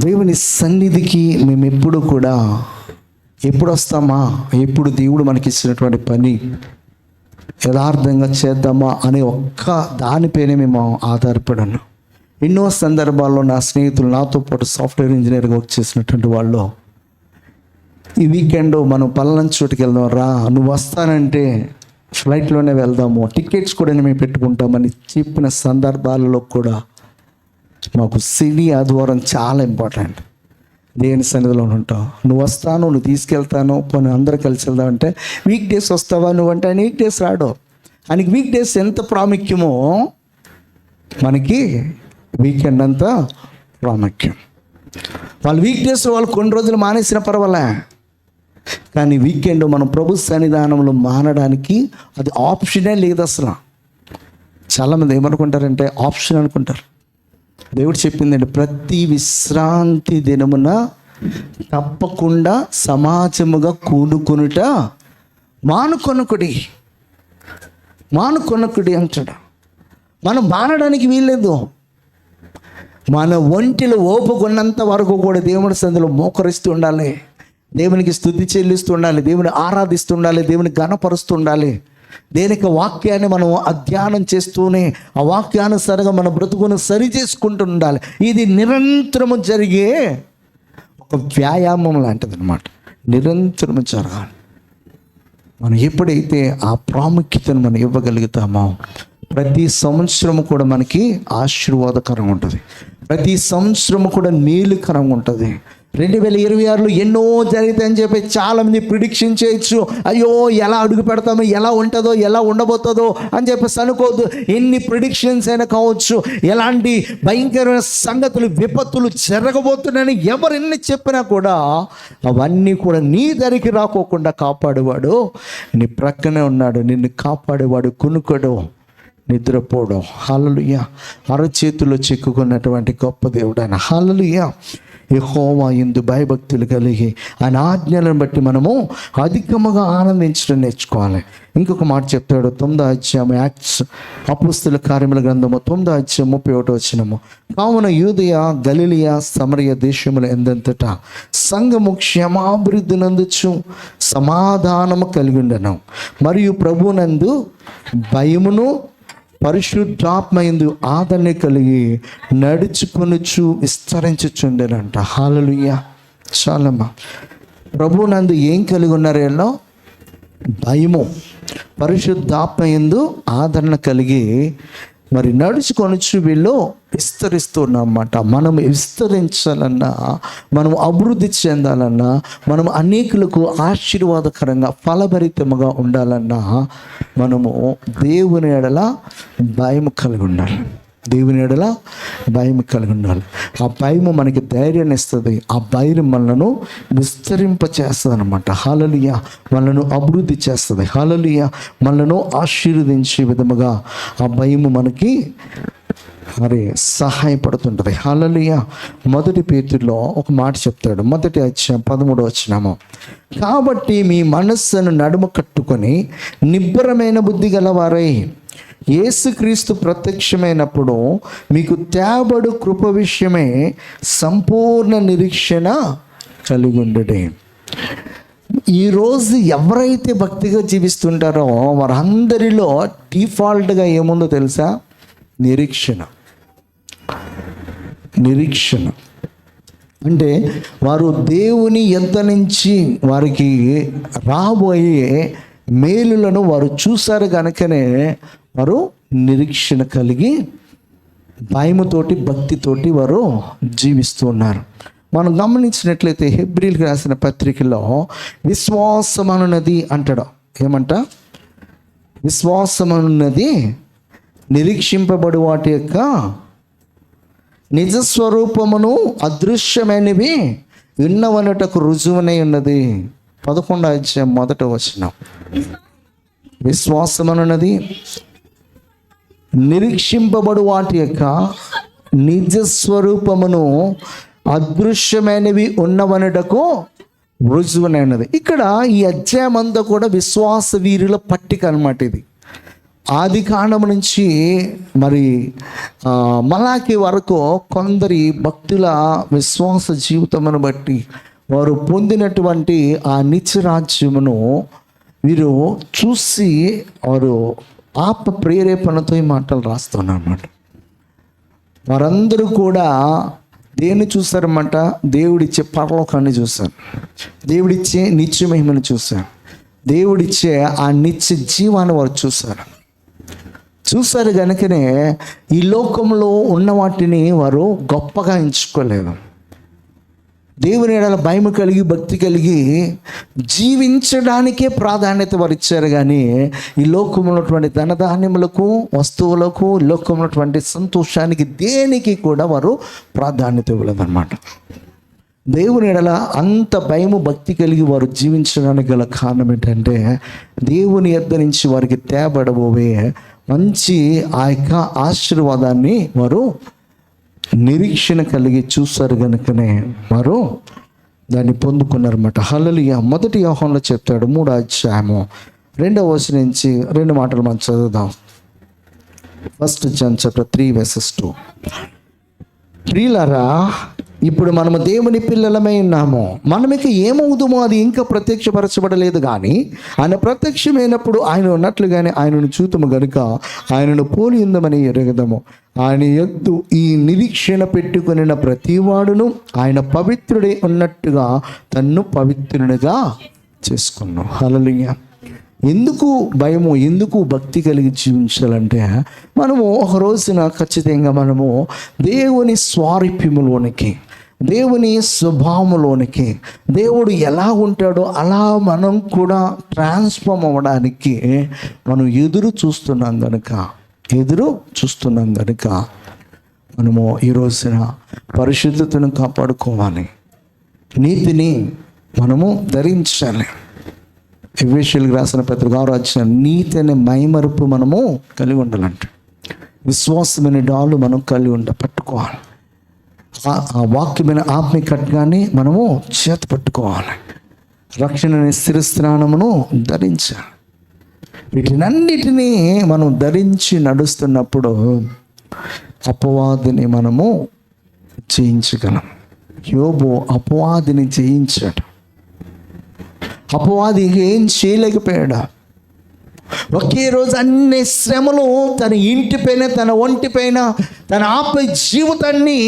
దేవుని సన్నిధికి మేము ఎప్పుడు కూడా ఎప్పుడు వస్తామా, ఎప్పుడు దేవుడు మనకి ఇచ్చినటువంటి పని యథార్థంగా చేద్దామా అనే ఒక్క దానిపైనే మేము ఆధారపడాను. ఎన్నో సందర్భాల్లో నా స్నేహితులు, నాతో పాటు సాఫ్ట్వేర్ ఇంజనీర్గా వర్క్ చేసినటువంటి వాళ్ళు, ఈ వీకెండ్ మనం పలానా చోటుకి వెళ్దాం రా, నువ్వు వస్తానంటే ఫ్లైట్లోనే వెళ్దాము, టికెట్స్ కూడా మేము పెట్టుకుంటామని చెప్పిన సందర్భాలలో కూడా మాకు శని ఆదివారం చాలా ఇంపార్టెంట్. దేవుని సన్నిధిలో ఉంటావు. నువ్వు వస్తాను, నువ్వు తీసుకెళ్తాను, పోనీ అందరూ కలిసి వెళ్దాం అంటే వీక్ డేస్ వస్తావా నువ్వంటే ఆయన వీక్ డేస్ రాడు. ఆయనకి వీక్ డేస్ ఎంత ప్రాముఖ్యమో మనకి వీకెండ్ అంతా ప్రాముఖ్యం. వాళ్ళు వీక్ డేస్ వాళ్ళు కొన్ని రోజులు మానేసిన పర్వాలే, కానీ వీకెండ్ మనం ప్రభు సన్నిధానంలో మానడానికి అది ఆప్షనే లేదు అసలు. చాలామంది ఏమనుకుంటారంటే ఆప్షన్ అనుకుంటారు. దేవుడు చెప్పిందండి, ప్రతి విశ్రాంతి దినమున తప్పకుండా సమాజముగా కూడుకొనుట మానుకొనకుడి అంటాడు. మనం మానడానికి వీల్లేదు. మన ఒంటిలో ఓపుకున్నంత వరకు కూడా దేవుని సన్నిధిలో మోకరిస్తూ ఉండాలి, దేవునికి స్తుతి చెల్లిస్తూ ఉండాలి, దేవుని ఆరాధిస్తూ ఉండాలి, దేవుని ఘనపరుస్తూ ఉండాలి. దేనికి వాక్యాన్ని మనం అధ్యయనం చేస్తూనే ఆ వాక్యానుసారంగా మన బ్రతుకును సరి చేసుకుంటూ ఉండాలి. ఇది నిరంతరము జరిగే ఒక వ్యాయామం లాంటిది అనమాట. నిరంతరము జరగాలి. మనం ఎప్పుడైతే ఆ ప్రాముఖ్యతను మనం ఇవ్వగలుగుతామో ప్రతి సంవత్సరము కూడా మనకి ఆశీర్వాదకరంగా ఉంటుంది, ప్రతి సంవత్సరము కూడా మేలుకరంగా ఉంటుంది. 2026లో ఎన్నో జరుగుతాయని చెప్పి చాలామంది ప్రిడిక్షన్ చేయొచ్చు. అయ్యో ఎలా అడుగు పెడతామో, ఎలా ఉంటుందో, ఎలా ఉండబోతుందో అని చెప్పేసి అనుకోవద్దు. ఎన్ని ప్రిడిక్షన్స్ అయినా కావచ్చు, ఎలాంటి భయంకరమైన సంగతులు విపత్తులు జరగబోతున్నాయని ఎవరు ఎన్ని చెప్పినా కూడా అవన్నీ కూడా నీ దరికి రాకోకుండా కాపాడేవాడు నీ ప్రక్కనే ఉన్నాడు. నిన్ను కాపాడేవాడు కునుకోడు, నిద్రపోవడం. హల్లెలూయా. అరచేతిలో చిక్కుకున్నటువంటి గొప్ప దేవుడు ఆయన. హల్లెలూయా. యెహోవా యందు భయభక్తులు కలిగి ఆయన ఆజ్ఞలను బట్టి మనము అధికముగా ఆనందించడం నేర్చుకోవాలి. ఇంకొక మాట చెప్తాడు 9వ అధ్యాయం యాక్ట్స్ అపోస్తలుల కార్యముల గ్రంథము 9వ అధ్యాయం 31వ వచనము. కావున యూదయ, గలిలయ, సమరయ దేశముల ఎందంతటా సంఘము క్షేమాభివృద్ధి నందుచు సమాధానము కలిగి ఉండెను, మరియు ప్రభునందు భయమును పరిశుద్ధాత్మయందు ఆదరణ కలిగి నడుచుకొనుచు విస్తరించుచుండెనంట. హల్లెలూయా. చాలమ్మా. ప్రభునందు ఏం కలిగి ఉన్నారు? వీళ్ళు భయము, పరిశుద్ధాత్మయందు ఆదరణ కలిగి మరి నడుచుకొనుచు వీళ్ళు విస్తరిస్తున్నామన్నమాట. మనం విస్తరించాలన్నా, మనం అభివృద్ధి చెందాలన్నా, మనం అనేకులకు ఆశీర్వాదకరంగా ఫలభరితముగా ఉండాలన్నా మనము దేవుని ఎడల భయం కలిగి ఉండాలి. దేవుని ఎడల భయం కలిగి ఉండాలి. ఆ భయము మనకి ధైర్యాన్ని ఇస్తుంది. ఆ భయం మనలను విస్తరింప చేస్తుంది అనమాట. హల్లెలూయా. మనలను అభివృద్ధి చేస్తుంది. హల్లెలూయా. మనలను ఆశీర్వదించే విధముగా ఆ భయము మనకి మరి సహాయపడుతుంటుంది. హల్లెలూయా. 1 పేతురులో ఒక మాట చెప్తాడు. 1వ అధ్యాయం 13వ వచనము. కాబట్టి మీ మనస్సును నడుమ కట్టుకొని నిబ్బరమైన బుద్ధి గలవారై యేసుక్రీస్తు ప్రత్యక్షమైనప్పుడు మీకు తేబడు కృప విషయమే సంపూర్ణ నిరీక్షణ కలిగి ఉండుడి. ఈరోజు ఎవరైతే భక్తిగా జీవిస్తుంటారో వారందరిలో డిఫాల్ట్గా ఏముందో తెలుసా? నిరీక్షణ. అంటే వారు దేవుని యొద్ద నుంచి వారికి రాబోయే మేలులను వారు చూశారు కనుకనే వారు నిరీక్షణ కలిగి భయముతోటి భక్తితోటి వారు జీవిస్తూ ఉన్నారు. మనం గమనించినట్లయితే హెబ్రీయులకు రాసిన పత్రికలో విశ్వాసం అనున్నది అంటాడు. ఏమంట? విశ్వాసం అనున్నది నిరీక్షింపబడు వాటి యొక్క నిజస్వరూపమును అదృశ్యమైనవి ఉన్నవనటకు రుజువునై ఉన్నది. 11వ అధ్యాయం 1వ వచనం. విశ్వాసమనున్నది నిరీక్షింపబడు వాటి యొక్క నిజస్వరూపమును అదృశ్యమైనవి ఉన్నవనటకు రుజువునైనది. ఇక్కడ ఈ అధ్యాయం అంతా కూడా విశ్వాస వీరుల పట్టిక అన్నమాట. ఇది ఆది కాండం నుంచి మరి మలాకి వరకు కొందరి భక్తుల విశ్వాస జీవితమును బట్టి వారు పొందినటువంటి ఆ నిత్యరాజ్యమును వీరు చూసి వారు ఆత్మ ప్రేరేపణతో ఈ మాటలు రాస్తున్నారు అన్నమాట. వారందరూ కూడా దేన్ని చూస్తారన్నమాట? దేవుడిచ్చే పరలోకాన్ని చూశారు, దేవుడిచ్చే నిత్య మహిమను చూశారు, దేవుడిచ్చే ఆ నిత్య జీవాన్ని వారు చూశారు కనుకనే ఈ లోకంలో ఉన్న వాటిని వారు గొప్పగా ఎంచుకోలేదు. దేవుని ఎడల భయం కలిగి భక్తి కలిగి జీవించడానికే ప్రాధాన్యత వారు ఇచ్చారు. కానీ ఈ లోకంలో ఉన్నటువంటి ధనధాన్యములకు, వస్తువులకు, లోకంలో ఉన్నటువంటి సంతోషానికి, దేనికి కూడా వారు ప్రాధాన్యత ఇవ్వలేదన్నమాట. దేవుని ఎడల అంత భయము భక్తి కలిగి వారు జీవించడానికి గల కారణం ఏంటంటే, దేవుని యొద్ద నుంచి వారికి తేబడబోయే మంచి ఆ యొక్క ఆశీర్వాదాన్ని వారు నిరీక్షణ కలిగి చూస్తారు కనుకనే వారు దాన్ని పొందుకున్నారన్నమాట. హల్లెలూయా. మొదటి యోహానులో చెప్తాడు 3వ అధ్యాయము 2వ వచనం నుంచి 2 మాటలు మనం చదువుదాం. 1 John chapter 3 verses 2. ప్రియులారా, ఇప్పుడు మనము దేవుని పిల్లలమై ఉన్నాము. మనమిక ఏమవుదుమో అది ఇంకా ప్రత్యక్షపరచబడలేదు, కానీ ఆయన ప్రత్యక్షమైనప్పుడు ఆయన ఉన్నట్లుగానే ఆయనను చూతుము గనుక ఆయనను పోలి ఉందమని ఎరగదము. ఆయన యొద్దు ఈ నిరీక్షణ పెట్టుకుని ప్రతివాడును ఆయన పవిత్రుడే ఉన్నట్టుగా తన్ను పవిత్రునిగా చేసుకున్నాం. హల్లెలూయా. ఎందుకు భయము, ఎందుకు భక్తి కలిగి జీవించాలంటే, మనము ఒక రోజున ఖచ్చితంగా మనము దేవుని స్వారూప్యములోనికి, దేవుని స్వభావంలోనికి, దేవుడు ఎలా ఉంటాడో అలా మనం కూడా ట్రాన్స్ఫార్మ్ అవ్వడానికి మనం ఎదురు చూస్తున్నాం కనుక మనము ఈ రోజున పరిశుద్ధతను కాపాడుకోవాలి, నీతిని మనము ధరించాలి. ఎఫెసీయులకు రాసిన పత్రిక 6వ అధ్యాయం, నీతి అనే మైమరుపు మనము కలిగి ఉండాలంట. విశ్వాసమైన డాలు మనం కలిగి పట్టుకోవాలి. ఆ వాక్యమైన ఆత్మీయ ఖడ్గాన్ని మనము చేత పట్టుకోవాలి. రక్షణ అనే స్థిరస్నానమును ధరించాలి. వీటినన్నిటినీ మనం ధరించి నడుస్తున్నప్పుడు అపవాదిని మనము జయించగలం. యోబు అపవాదిని జయించాడు. అపవాది ఏం చేయలేకపోయాడు. ఒకే రోజు అన్ని శ్రమలు తన ఇంటిపైన, తన ఒంటిపైన, తన ఆపై జీవితాన్ని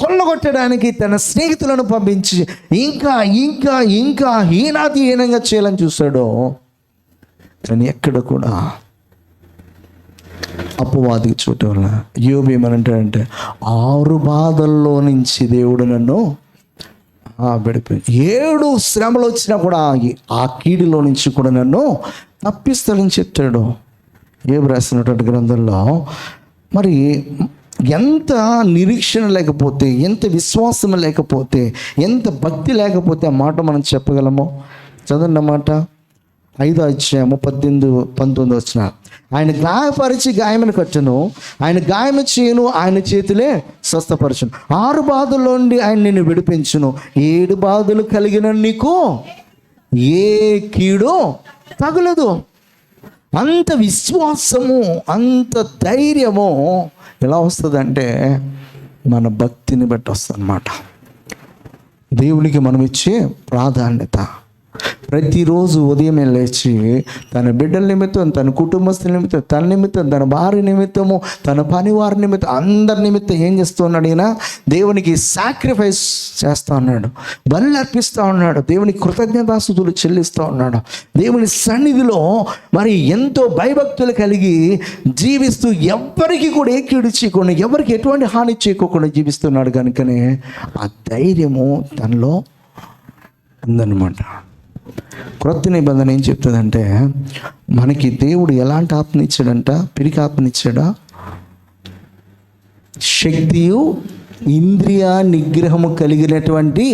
కొల్లగొట్టడానికి తన స్నేహితులను పంపించి ఇంకా ఇంకా ఇంకా హీనాతిహీనంగా చేయాలని చూశాడు. కానీ ఎక్కడ కూడా అపవాదికి చోటు వల్ల యోబు ఏమనంటాడంటే, 6 బాధల్లో నుంచి దేవుడు నన్ను విడిపోయి, 7 శ్రమలు వచ్చినా కూడా ఆ కీడులో నుంచి కూడా నన్ను తప్పిస్తాడని చెప్తాడు. యోబు రాసినటువంటి గ్రంథంలో మరి ఎంత నిరీక్షణ లేకపోతే, ఎంత విశ్వాసం లేకపోతే, ఎంత భక్తి లేకపోతే ఆ మాట మనం చెప్పగలమో. చదవండి అన్నమాట. 5వ అధ్యాయము 18-19 వచ్చిన, ఆయన గాయపరిచి గాయమని కట్టును, ఆయన గాయము చేయను, ఆయన చేతులే స్వస్థపరచును. 6 బాధల్లో నుండి ఆయన నిన్ను విడిపించును. 7 బాధలు కలిగిన నీకు ఏ కీడు తగులదు. అంత విశ్వాసము, అంత ధైర్యము ఎలా వస్తుందంటే మన భక్తిని బట్టి వస్తుంది అన్నమాట. దేవునికి మనం ఇచ్చే ప్రాధాన్యత. ప్రతిరోజు ఉదయం లేచి తన బిడ్డల నిమిత్తం, తన కుటుంబస్తుల నిమిత్తం, తన నిమిత్తం, తన భార్య నిమిత్తము, తన పనివారి నిమిత్తం, అందరి నిమిత్తం ఏం చేస్తూ ఉన్నాడు? ఈయన దేవునికి సాక్రిఫైస్ చేస్తూ ఉన్నాడు, బలి అర్పిస్తూ ఉన్నాడు, దేవునికి కృతజ్ఞతాస్తుతులు చెల్లిస్తూ ఉన్నాడు. దేవుని సన్నిధిలో మరి ఎంతో భయభక్తులు కలిగి జీవిస్తూ ఎవ్వరికి కూడా ఏ కీడు చేయకుండా, ఎవరికి ఎటువంటి హాని చేయకోకుండా జీవిస్తున్నాడు. కనుకనే ఆ ధైర్యము తనలో ఉందన్నమాట. క్రొత్త నిబంధన ఏం చెప్తుందంటే, మనకి దేవుడు ఎలాంటి ఆత్మనిచ్చాడంట? పిరికి ఆత్మనిచ్చాడా? శక్తియు ఇంద్రియ నిగ్రహము కలిగినటువంటి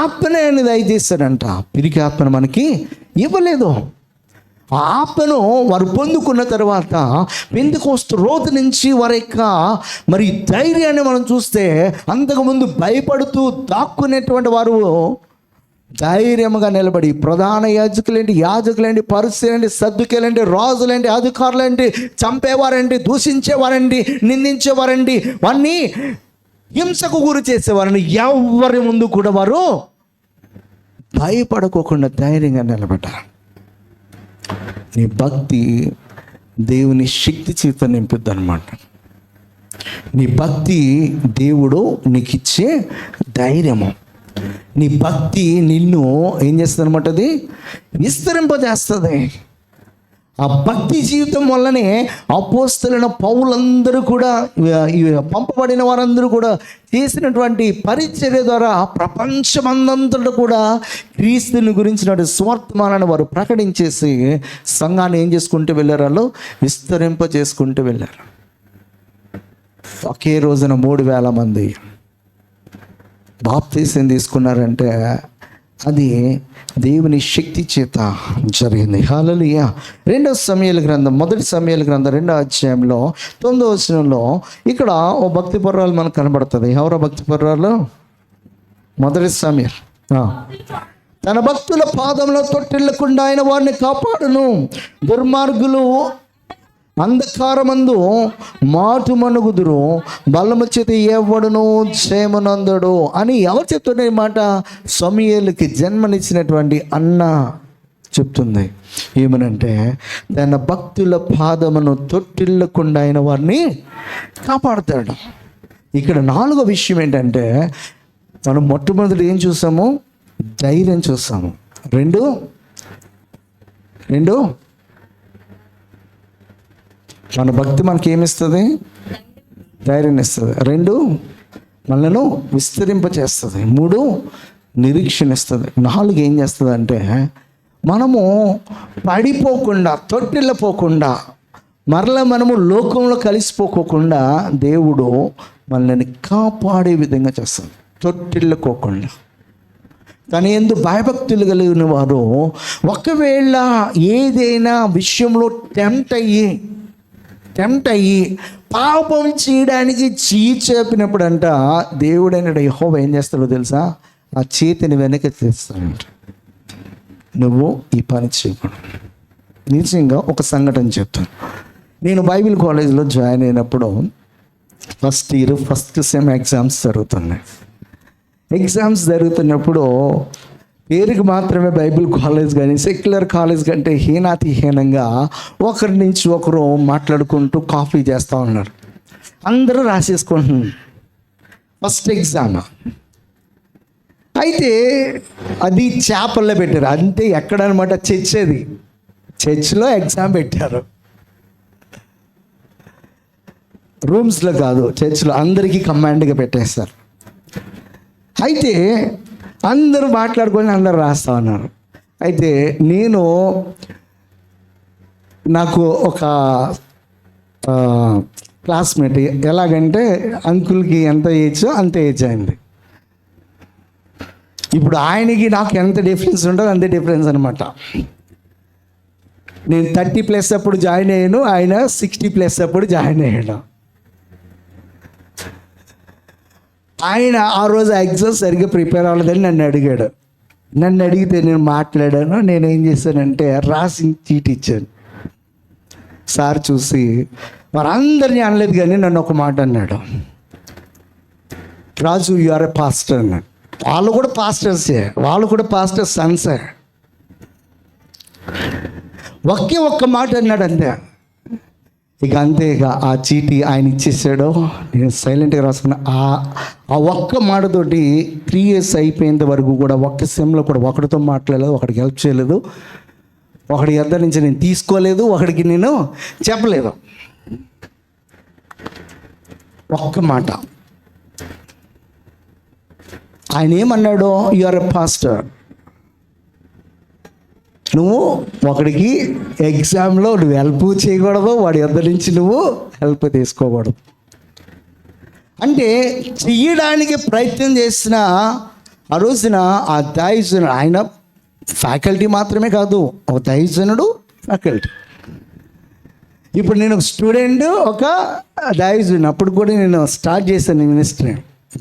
ఆత్మనే అనేది దయచేస్తాడంట. పిరికి ఆత్మను మనకి ఇవ్వలేదు. ఆ ఆత్మను వారు పొందుకున్న తర్వాత పెంతెకోస్తు రోజు నుంచి వారి యొక్క మరి ధైర్యాన్ని మనం చూస్తే, అంతకుముందు భయపడుతూ దాక్కునేటువంటి వారు ధైర్యముగా నిలబడి, ప్రధాన యాజకులేంటి, పరిసయ్యులేంటి, సద్దుకేలేంటి, రాజులేంటి, అధికారులేంటి, చంపేవారండి, దూషించేవారండి, నిందించేవారండి, వారిని హింసకు గురి చేసేవారండి, ఎవరి ముందు కూడా వారు భయపడకోకుండా ధైర్యంగా నిలబడ్డారు. నీ భక్తి దేవుని శక్తి చేత నింపుద్ది అన్నమాట. నీ భక్తి దేవుడు నీకు ఇచ్చే ధైర్యము. నీ భక్తి నిన్ను ఏం చేస్తుంది అనమాట? అది విస్తరింపజేస్తుంది. ఆ భక్తి జీవితం వల్లనే అపోస్తలులైన పౌలందరూ కూడా, పంపబడిన వారందరూ కూడా చేసినటువంటి పరిచర్య ద్వారా ప్రపంచమందంతటా కూడా క్రీస్తుని గురించిన స్వార్థమానాన్ని వారు ప్రకటించేసి సంఘాన్ని ఏం చేసుకుంటూ వెళ్ళారు? వాళ్ళు విస్తరింప చేసుకుంటూ వెళ్ళారు. ఒకే రోజున 3,000 మంది బాప్తీసం తీసుకున్నారంటే అది దేవుని శక్తి చేత జరిగింది. హల్లెలూయా. 2 సమూయేలు గ్రంథం, 1 సమూయేలు గ్రంథం 2వ అధ్యాయంలో 9వ వచనంలో ఇక్కడ ఓ భక్తి పర్వాలు మనకు కనబడుతుంది. ఎవరో భక్తి పర్వాలు? 1 సమూయేలు. తన భక్తుల పాదంలో తొట్టిల్లకుండా ఆయన వారిని కాపాడును, దుర్మార్గులు అంధకారమందు మాటు మనుగుదురు, బలము చేత ఎవడును క్షేమనందుడు అని ఎవరు చెప్తున్న మాట? సమూయేలుకి జన్మనిచ్చినటువంటి అన్న చెప్తుంది. ఏమనంటే తన భక్తుల పాదమును తొట్టిల్లకుండా ఆయన వారిని కాపాడుతాడు. ఇక్కడ 4వ విషయం ఏంటంటే, మనం మొట్టమొదటి ఏం చూసాము? ధైర్యం చూసాము. రెండు మన భక్తి మనకి ఏమిస్తుంది? ధైర్యం ఇస్తుంది. 2 మనలను విస్తరింప చేస్తుంది. 3 నిరీక్షణ ఇస్తుంది. 4 ఏం చేస్తుంది అంటే, మనము పడిపోకుండా, తొట్టిల్లపోకుండా, మరలా మనము లోకంలో కలిసిపోకోకుండా దేవుడు మనల్ని కాపాడే విధంగా చేస్తుంది. తొట్టిల్లకోకుండా తన యందు భయభక్తులు కలిగిన వారు ఒకవేళ ఏదైనా విషయంలో టెంప్ట్ అయ్యి పాపం చేయడానికి చేపినప్పుడు అంట దేవుడైన యెహోవా ఏం చేస్తాడో తెలుసా? ఆ చేతిని వెనక్కి తీస్తాడంట. నువ్వు ఈ పని చేయకూడదు. నిజంగా ఒక సంఘటన చెప్తాను. నేను బైబిల్ కాలేజీలో జాయిన్ అయినప్పుడు first year first sem exams జరుగుతున్నాయి. ఎగ్జామ్స్ జరుగుతున్నప్పుడు పేరుకి మాత్రమే బైబిల్ కాలేజ్ కానీ సెక్యులర్ కాలేజ్ కంటే హీనంగా ఒకరి నుంచి ఒకరు మాట్లాడుకుంటూ కాఫీ చేస్తూ ఉన్నారు. అందరూ రాసేసుకుంటున్నారు ఫస్ట్ ఎగ్జామ్. అయితే అది చేపల్లో పెట్టారు. అంటే ఎక్కడనమాట? చర్చ్లో ఎగ్జామ్ పెట్టారు. రూమ్స్లో కాదు, చర్చ్లో అందరికీ కమాండ్గా పెట్టేస్తారు. అయితే అందరూ మాట్లాడుకొని అందరూ రాస్తా ఉన్నారు. అయితే నాకు ఒక క్లాస్మేట్ ఎలాగంటే అంకుల్కి ఎంత ఏజ్ అంత ఏజ్ అయింది. ఇప్పుడు ఆయనకి నాకు ఎంత డిఫరెన్స్ ఉంటుందో అంతే డిఫరెన్స్ అనమాట. నేను 30+ అప్పుడు జాయిన్ అయ్యాను, ఆయన 60+ అప్పుడు జాయిన్ అయ్యాడు. ఆయన ఆ రోజు ఎగ్జామ్ సరిగ్గా ప్రిపేర్ అవ్వలేదని నన్ను అడిగితే నేను మాట్లాడాను. నేనేం చేశానంటే రాసి చీట్ ఇచ్చాను. సార్ చూసి వారందరినీ అనలేదు కానీ నన్ను ఒక మాట అన్నాడు, రాజు యు ఆర్ ఎ పాస్టర్ అన్నాడు. వాళ్ళు కూడా పాస్టర్ సన్సే. ఒక్క మాట అన్నాడు అంతే. ఇక ఆ చీటీ ఆయన ఇచ్చేసాడు. నేను సైలెంట్గా రాసుకున్నా. ఆ ఒక్క మాటతోటి 3 years అయిపోయేంత వరకు కూడా ఒక్క సెమ్లో కూడా ఒకటితో మాట్లాడలేదు, ఒకడికి హెల్ప్ చేయలేదు, ఒకడి ఇద్దరి నుంచి నేను తీసుకోలేదు, ఒకడికి నేను చెప్పలేదు. ఒక్క మాట. ఆయన ఏమన్నాడు? You are a pastor. నువ్వు ఒకడికి ఎగ్జామ్లో నువ్వు హెల్ప్ చేయకూడదు, వాడి వద్ద నుంచి నువ్వు హెల్ప్ తీసుకోకూడదు. అంటే చెయ్యడానికి ప్రయత్నం చేసిన ఆ రోజున ఆ దైవజనుడు, ఆయన ఫ్యాకల్టీ మాత్రమే కాదు, ఒక దైవజనుడు ఫ్యాకల్టీ. ఇప్పుడు నేను ఒక స్టూడెంట్, ఒక దైవజనుడు. అప్పుడు కూడా నేను స్టార్ట్ చేశాను మినిస్ట్రీ.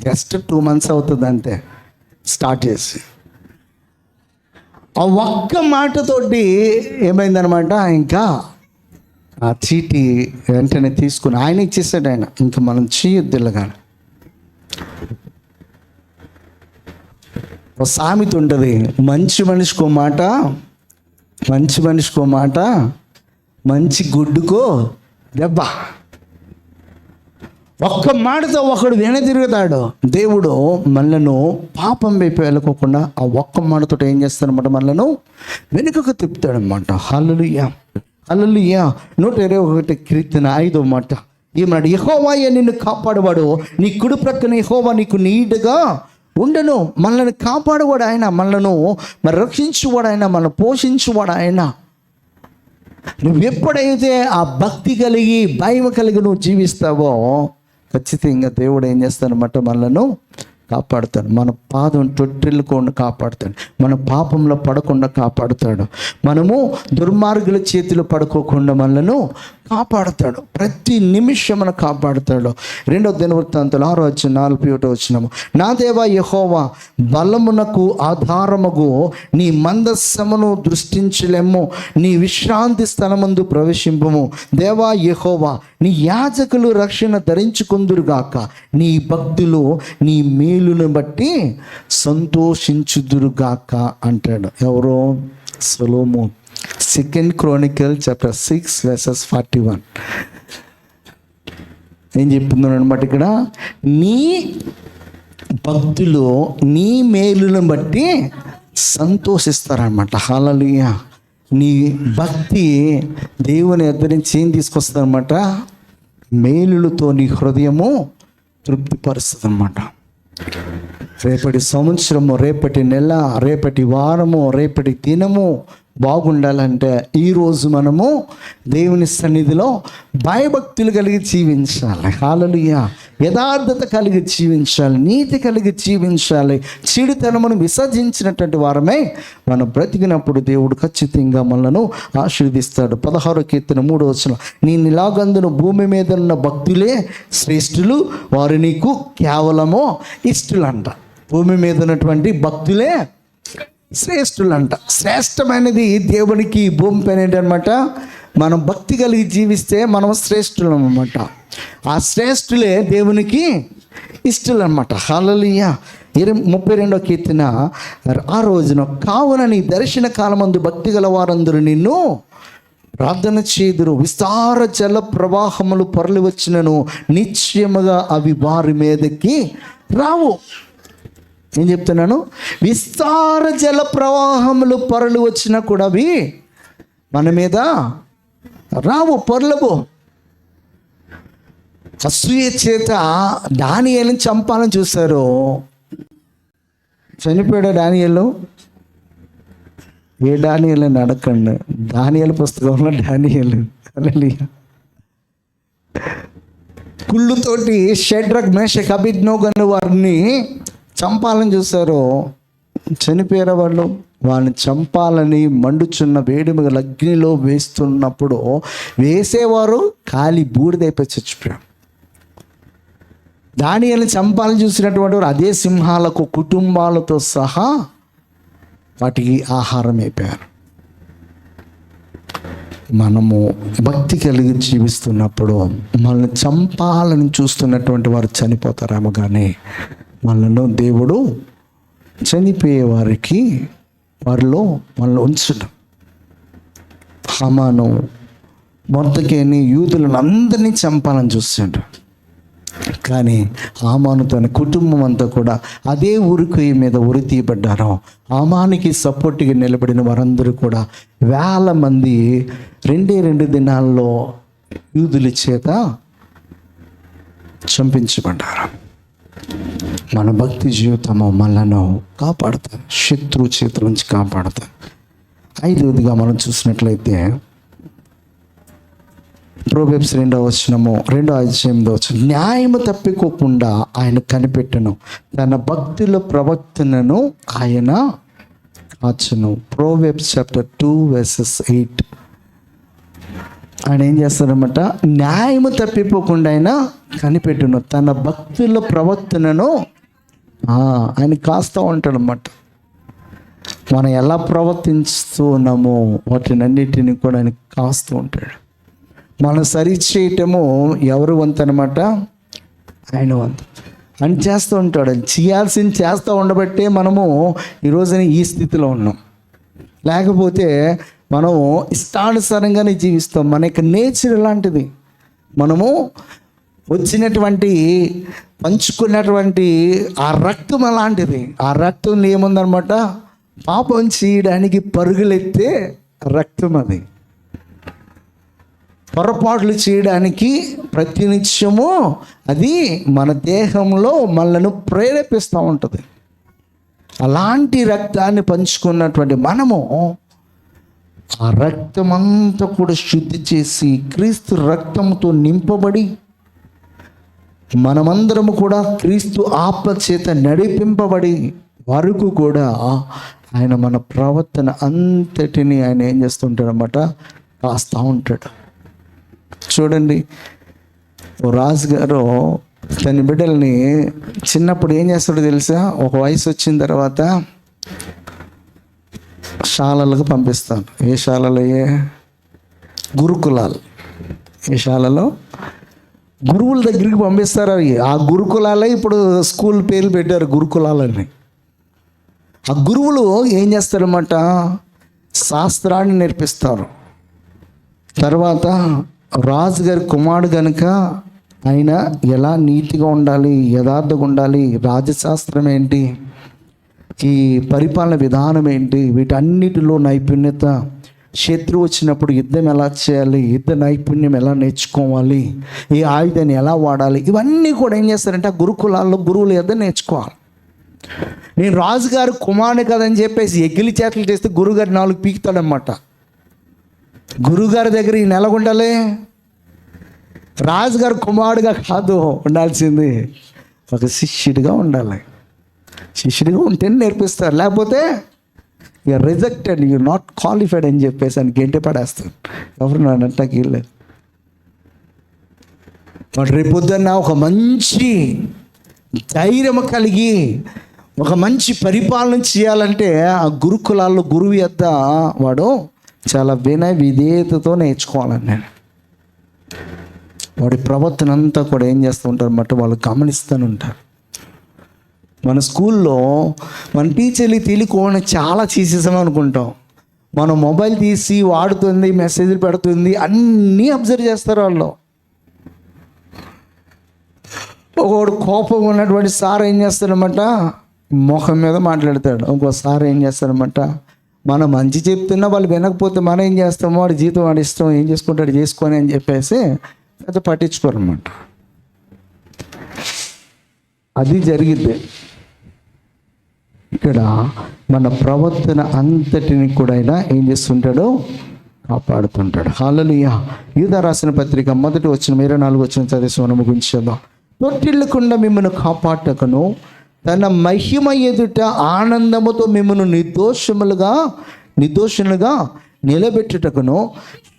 జస్ట్ 2 months అవుతుంది అంతే స్టార్ట్ చేసి. ఆ ఒక్క మాటతోటి ఏమైందనమాట, ఇంకా ఆ చీటీ వెంటనే తీసుకుని ఆయన ఇచ్చేసాడు. ఆయన ఇంకా మనం చేయొద్దు ఇలాగాని. ఒక సామెత ఉంటుంది, మంచి మనిషికో మాట, మంచి గుడ్డుకో దెబ్బ. ఒక్క మాటతో ఒకడు వెనతిరుగుతాడు. దేవుడు మనలను పాపం వైపు వెళ్ళకోకుండా ఆ ఒక్క మాటతో ఏం చేస్తాడనమాట, మనలను వెనుకకు తిప్పుతాడనమాట. హల్లెలూయా. హల్లెలూయా. 121 కీర్తన 5వ మాట ఏమన్నాడు? యెహోవాయే నిన్ను కాపాడువాడు, నీ కుడి ప్రక్కన యెహోవా నీకు నీడగా ఉండను. మనల్ని కాపాడువాడు ఆయన, మనలను మరి రక్షించువాడు ఆయన, మనల్ని పోషించువాడు ఆయన. నువ్వు ఎప్పుడైతే ఆ భక్తి కలిగి భయం కలిగి నువ్వు జీవిస్తావో ఖచ్చితంగా దేవుడు ఏం చేస్తాడనమాట, మనలను కాపాడుతాడు. మన పాదం తొట్టిల్లుకుండా కాపాడుతాడు, మన పాపంలో పడకుండా కాపాడుతాడు, మనము దుర్మార్గుల చేతిలో పడుకోకుండా మనలను కాపాడుతాడు. ప్రతి నిమిషం మనం కాపాడుతాడు. 2వ దినవృత్తాంతాలు 6:41 నా దేవా యెహోవా, బలమునకు ఆధారముగు నీ మందస్సమును దృష్టించలేము, నీ విశ్రాంతి స్థలమందు ప్రవేశింపము. దేవా యెహోవా, నీ యాజకులు రక్షణ ధరించుకుందురుగాక, నీ భక్తులు నీ మేలును బట్టి సంతోషించుదురుగాక అంటాడు. ఎవరో? సొలొమోన్. 2 Chronicles chapter 6:41 ఏం చెప్తున్నాడు అనమాట ఇక్కడ? నీ భక్తులు నీ మేలును బట్టి సంతోషిస్తారనమాట. హల్లెలూయా. నీ భక్తి దేవుని ఎదురించి ఏం తీసుకొస్తుందన్నమాట? మేలులతో నీ హృదయము తృప్తిపరుస్తుంది అన్నమాట. రేపటి సంవత్సరము, రేపటి నెల, రేపటి వారము, రేపటి దినము బాగుండాలంటే ఈరోజు మనము దేవుని సన్నిధిలో భయభక్తులు కలిగి జీవించాలి. హల్లెలూయా. యథార్థత కలిగి జీవించాలి, నీతి కలిగి జీవించాలి. చెడుతనమును విసర్జించినటువంటి వారమే మనం బ్రతికినప్పుడు దేవుడు ఖచ్చితంగా మనలను ఆశీర్వదిస్తాడు. 16వ కీర్తన 3వ వచనం నీ నిలాగందును భూమి మీద ఉన్న భక్తులే శ్రేష్ఠులు, వారు నీకు కేవలము ఇష్టలంట. భూమి మీద ఉన్నటువంటి భక్తులే శ్రేష్ఠులంట. శ్రేష్టమైనది దేవునికి భూమి పైన ఏంటనమాట? మనం భక్తి కలిగి జీవిస్తే మనం శ్రేష్ఠులం అన్నమాట. ఆ శ్రేష్ఠులే దేవునికి ఇష్టలు అనమాట. హల్లెలూయా. 32వ కీర్తన 6వ కావున నీ దర్శన కాలమందు భక్తి గల వారందరూ నిన్ను ప్రార్థన చేదురు. విస్తార జల ప్రవాహములు పొరలి వచ్చినను నిశ్చయముగా అవి వారి మీదకి రావు. ఏం చెప్తున్నాను? విస్తార జల ప్రవాహములు పొరలు వచ్చినా కూడా అవి మన మీద రావు, పొరలవు. అసూయ చేత దానియేలుని చంపాలని చూశారు. చనిపోయాడు దానియేలు. ఏ దానియేలు అని అడగండి, దానియేలు పుస్తకంలో దానియేలు. హల్లెలూయా. కుళ్ళుతోటి షడ్రక్ మేషక్ అబేద్నెగో వారిని చంపాలని చూశారు. చనిపోయారు వాళ్ళు. వాళ్ళని చంపాలని మండుచున్న వేడిమి అగ్నిలో వేస్తున్నప్పుడు వేసేవారు కాలి బూడిదైపోయి చచ్చిపోయారు. దానియేలుని చంపాలని చూసినటువంటి వారు అదే సింహాలకు కుటుంబాలతో సహా వాటికి ఆహారం అయిపోయారు. మనము భక్తి కలిగి జీవిస్తున్నప్పుడు మనల్ని చంపాలని చూస్తున్నటువంటి వారు చనిపోతారేమో, కానీ మనలో దేవుడు చనిపోయే వారికి వారిలో మనల్ని ఉంచడం. హామాను మొర్దెకైని యూదులను అందరినీ చంపాలని చూస్తుంటాడు. కానీ హామాను తన కుటుంబం అంతా కూడా అదే ఉరికి మీద ఉరి తీయబడ్డారు. హామానికి సపోర్ట్గా నిలబడిన వారందరూ కూడా 1000 మంది 2 దినాల్లో యూదుల చేత చంపించబడ్డారు. మన భక్తి జీవితము మనలను కాపాడుతాం, శత్రు చేతుల నుంచి కాపాడుతాం. 5వదిగా మనం చూసినట్లయితే ప్రోవెర్బ్స్ 2వ అధ్యాయంలో న్యాయము తప్పిపోకుండా ఆయన కనిపెట్టను, తన భక్తుల ప్రవక్తనను ఆయన కాచును. ప్రోవెర్బ్స్ చాప్టర్ 2:8 ఆయన ఏం చేస్తారన్నమాట? న్యాయము తప్పిపోకుండా ఆయన కనిపెట్టును, తన భక్తుల ప్రవర్తనను ఆయన కాస్తూ ఉంటాడన్నమాట. మనం ఎలా ప్రవర్తిస్తూ ఉన్నామో వాటినన్నిటిని కూడా ఆయన కాస్తూ ఉంటాడు. మనం సరి చేయటము ఎవరు వంతు అనమాట? ఆయన వంతు. అని చేస్తూ ఉంటాడు. చేయాల్సింది చేస్తూ ఉండబట్టే మనము ఈరోజున ఈ స్థితిలో ఉన్నాం. లేకపోతే మనం ఇష్టానుసారంగానే జీవిస్తాం. మన యొక్క నేచర్ లాంటిది. మనము వచ్చినటువంటి పంచుకున్నటువంటి ఆ రక్తం అలాంటిది. ఆ రక్తంలో ఏముందనమాట? పాపం చేయడానికి పరుగులెత్తే రక్తం అది. పొరపాట్లు చేయడానికి ప్రతినిత్యము అది మన దేహంలో మనల్ని ప్రేరేపిస్తూ ఉంటుంది. అలాంటి రక్తాన్ని పంచుకున్నటువంటి మనము ఆ రక్తమంతా కూడా శుద్ధి చేసి క్రీస్తు రక్తంతో నింపబడి మనమందరము కూడా క్రీస్తు ఆత్మ చేత నడిపింపబడి వరకు కూడా ఆయన మన ప్రవర్తన అంతటిని ఆయన ఏం చేస్తుంటాడనమాట, కాస్తూ ఉంటాడు. చూడండి, రాజుగారు తన బిడ్డల్ని చిన్నప్పుడు ఏం చేస్తాడో తెలుసా? ఒక వయసు వచ్చిన తర్వాత శాలలకు పంపిస్తాను. ఏ శాలలో? గురుకులాలు. ఏ శాలలో? గురువుల దగ్గరికి పంపిస్తారు. అవి ఆ గురుకులాలే ఇప్పుడు స్కూల్ పేర్లు పెట్టారు, గురుకులాలని. ఆ గురువులు ఏం చేస్తారన్నమాట, శాస్త్రాన్ని నేర్పిస్తారు. తర్వాత రాజుగారి కుమారుడు కనుక ఆయన ఎలా నీతిగా ఉండాలి, యథార్థంగా ఉండాలి, రాజశాస్త్రం ఏంటి, ఈ పరిపాలన విధానం ఏంటి, వీటన్నిటిలో నైపుణ్యత, శత్రువు వచ్చినప్పుడు యుద్ధం ఎలా చేయాలి, యుద్ధ నైపుణ్యం ఎలా నేర్చుకోవాలి, ఈ ఆయుధాన్ని ఎలా వాడాలి, ఇవన్నీ కూడా ఏం చేస్తారంటే ఆ గురుకులాల్లో గురువులు యుద్ధం నేర్చుకోవాలి. నేను రాజుగారు కుమారుని కదని చెప్పేసి ఎగిలి చేతలు చేస్తే గురువుగారు 4 పీకుతాడనమాట. గురువుగారి దగ్గర ఈ నెల ఉండాలి, రాజుగారు కుమారుడుగా కాదు ఉండాల్సింది, ఒక శిష్యుడిగా ఉండాలి. శిష్యుడిగా ఉంటేనే నేర్పిస్తారు, లేకపోతే ఇక రిజెక్టెడ్, యూ నాట్ క్వాలిఫైడ్ అని చెప్పేసి అని గెంటే పడేస్తాను. ఎవరు నాన్నకి వెళ్ళలేదు. వాడు రేపొద్దున్న ఒక మంచి ధైర్యం కలిగి ఒక మంచి పరిపాలన చేయాలంటే ఆ గురుకులాల్లో గురువు యొద్ద వాడు చాలా వినయ విధేయతతో నేర్చుకోవాలని నేను. వాడి ప్రవర్తన అంతా కూడా ఏం చేస్తూ ఉంటారు అన్నమాట, వాళ్ళు గమనిస్తూనే ఉంటారు. మన స్కూల్లో మన టీచర్లు తెలియకోని చాలా చేసేసాం అనుకుంటాం. మనం మొబైల్ తీసి వాడుతుంది, మెసేజ్లు పెడుతుంది, అన్నీ అబ్జర్వ్ చేస్తారు వాళ్ళు. ఒకడు కోపం ఉన్నటువంటి సార్ ఏం చేస్తారన్నమాట, ముఖం మీద మాట్లాడతాడు. ఇంకోసారి ఏం చేస్తారన్నమాట, మనం మంచి చెప్తున్నా వాళ్ళు వినకపోతే మనం ఏం చేస్తామో, వాడి జీతం వాడి ఇష్టం, ఏం చేసుకుంటాడు చేసుకొని అని చెప్పేసి పెద్ద పట్టించుకోరన్నమాట. అది జరిగిద్ది. ఇక్కడ మన ప్రవర్తన అంతటిని కూడా ఆయన ఏం చేస్తుంటాడు, కాపాడుతుంటాడు. హల్లెలూయా. యూదా రాసిన పత్రిక 1:24 చదివేసి మనం ముగించేద్దాం. తొట్టిల్లకుండా మిమ్మల్ని కాపాడటకును తన మహిమ ఎదుట ఆనందముతో మిమ్మల్ని నిర్దోషులుగా నిలబెట్టుటకును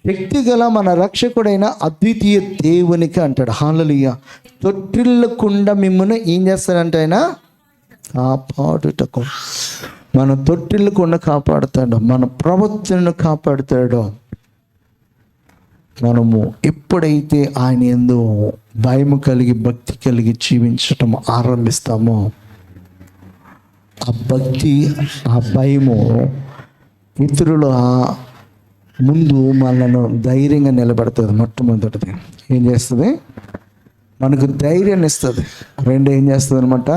శక్తిగల మన రక్షకుడైన అద్వితీయ దేవునికి అంటాడు. హల్లెలూయా. తొట్టిల్లకుండా మిమ్మల్ని ఏం చేస్తాడంటే ఆయన కాపాడుటకు, మన తొట్టిల్లకుండా కాపాడుతాడు, మన ప్రవర్తనను కాపాడుతాడు. మనము ఎప్పుడైతే ఆయన యందు భయము కలిగి భక్తి కలిగి జీవించటం ఆరంభిస్తామో, ఆ భక్తి ఆ భయము ఇతరుల ముందు మనను ధైర్యంగా నిలబెడుతుంది. మొట్టమొదటిది ఏం చేస్తుంది, మనకు ధైర్యాన్ని ఇస్తుంది. 2 ఏం చేస్తుంది అనమాట,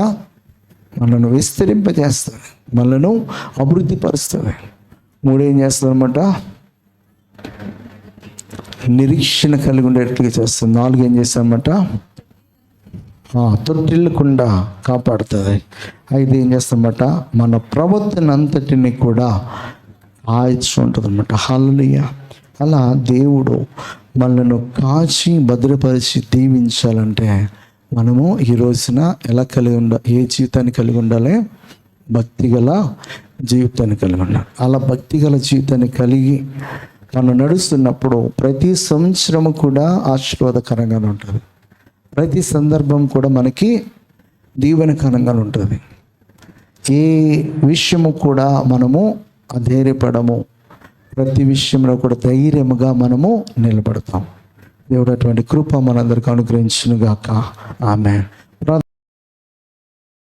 మనను విస్తరింపజేస్తుంది, మనను అభివృద్ధి పరుస్తుంది. 3 ఏం చేస్తుంది అనమాట, నిరీక్షణ కలిగి ఉండేట్లుగా చేస్తుంది. 4 ఏం చేస్తామన్నమాట, తొట్టిల్లకుండా కాపాడుతుంది. 5 ఏం చేస్తామన్నమాట, మన ప్రవర్తన అంతటిని కూడా ఉంటుంది అన్నమాట. హల్లెలూయా. అలా దేవుడు మనను కాచి భద్రపరిచి దీవించాలంటే మనము ఈ రోజున ఎలా కలిగి ఏ జీవితాన్ని కలిగి ఉండాలి, భక్తిగల జీవితాన్ని కలిగి ఉండాలి. అలా భక్తిగల జీవితాన్ని కలిగి మనం నడుస్తున్నప్పుడు ప్రతి సంవత్సరము కూడా ఆశీర్వాదకరంగా ఉంటుంది. ప్రతి సందర్భం కూడా మనకి దీవెనకరంగా ఉంటుంది. ఏ విషయము కూడా మనము అధైర్యపడము, ప్రతి విషయంలో కూడా ధైర్యముగా మనము నిలబడతాం. దేవుడు అటువంటి కృప మనందరికీ అనుగ్రహించును గాక. ఆమేన్.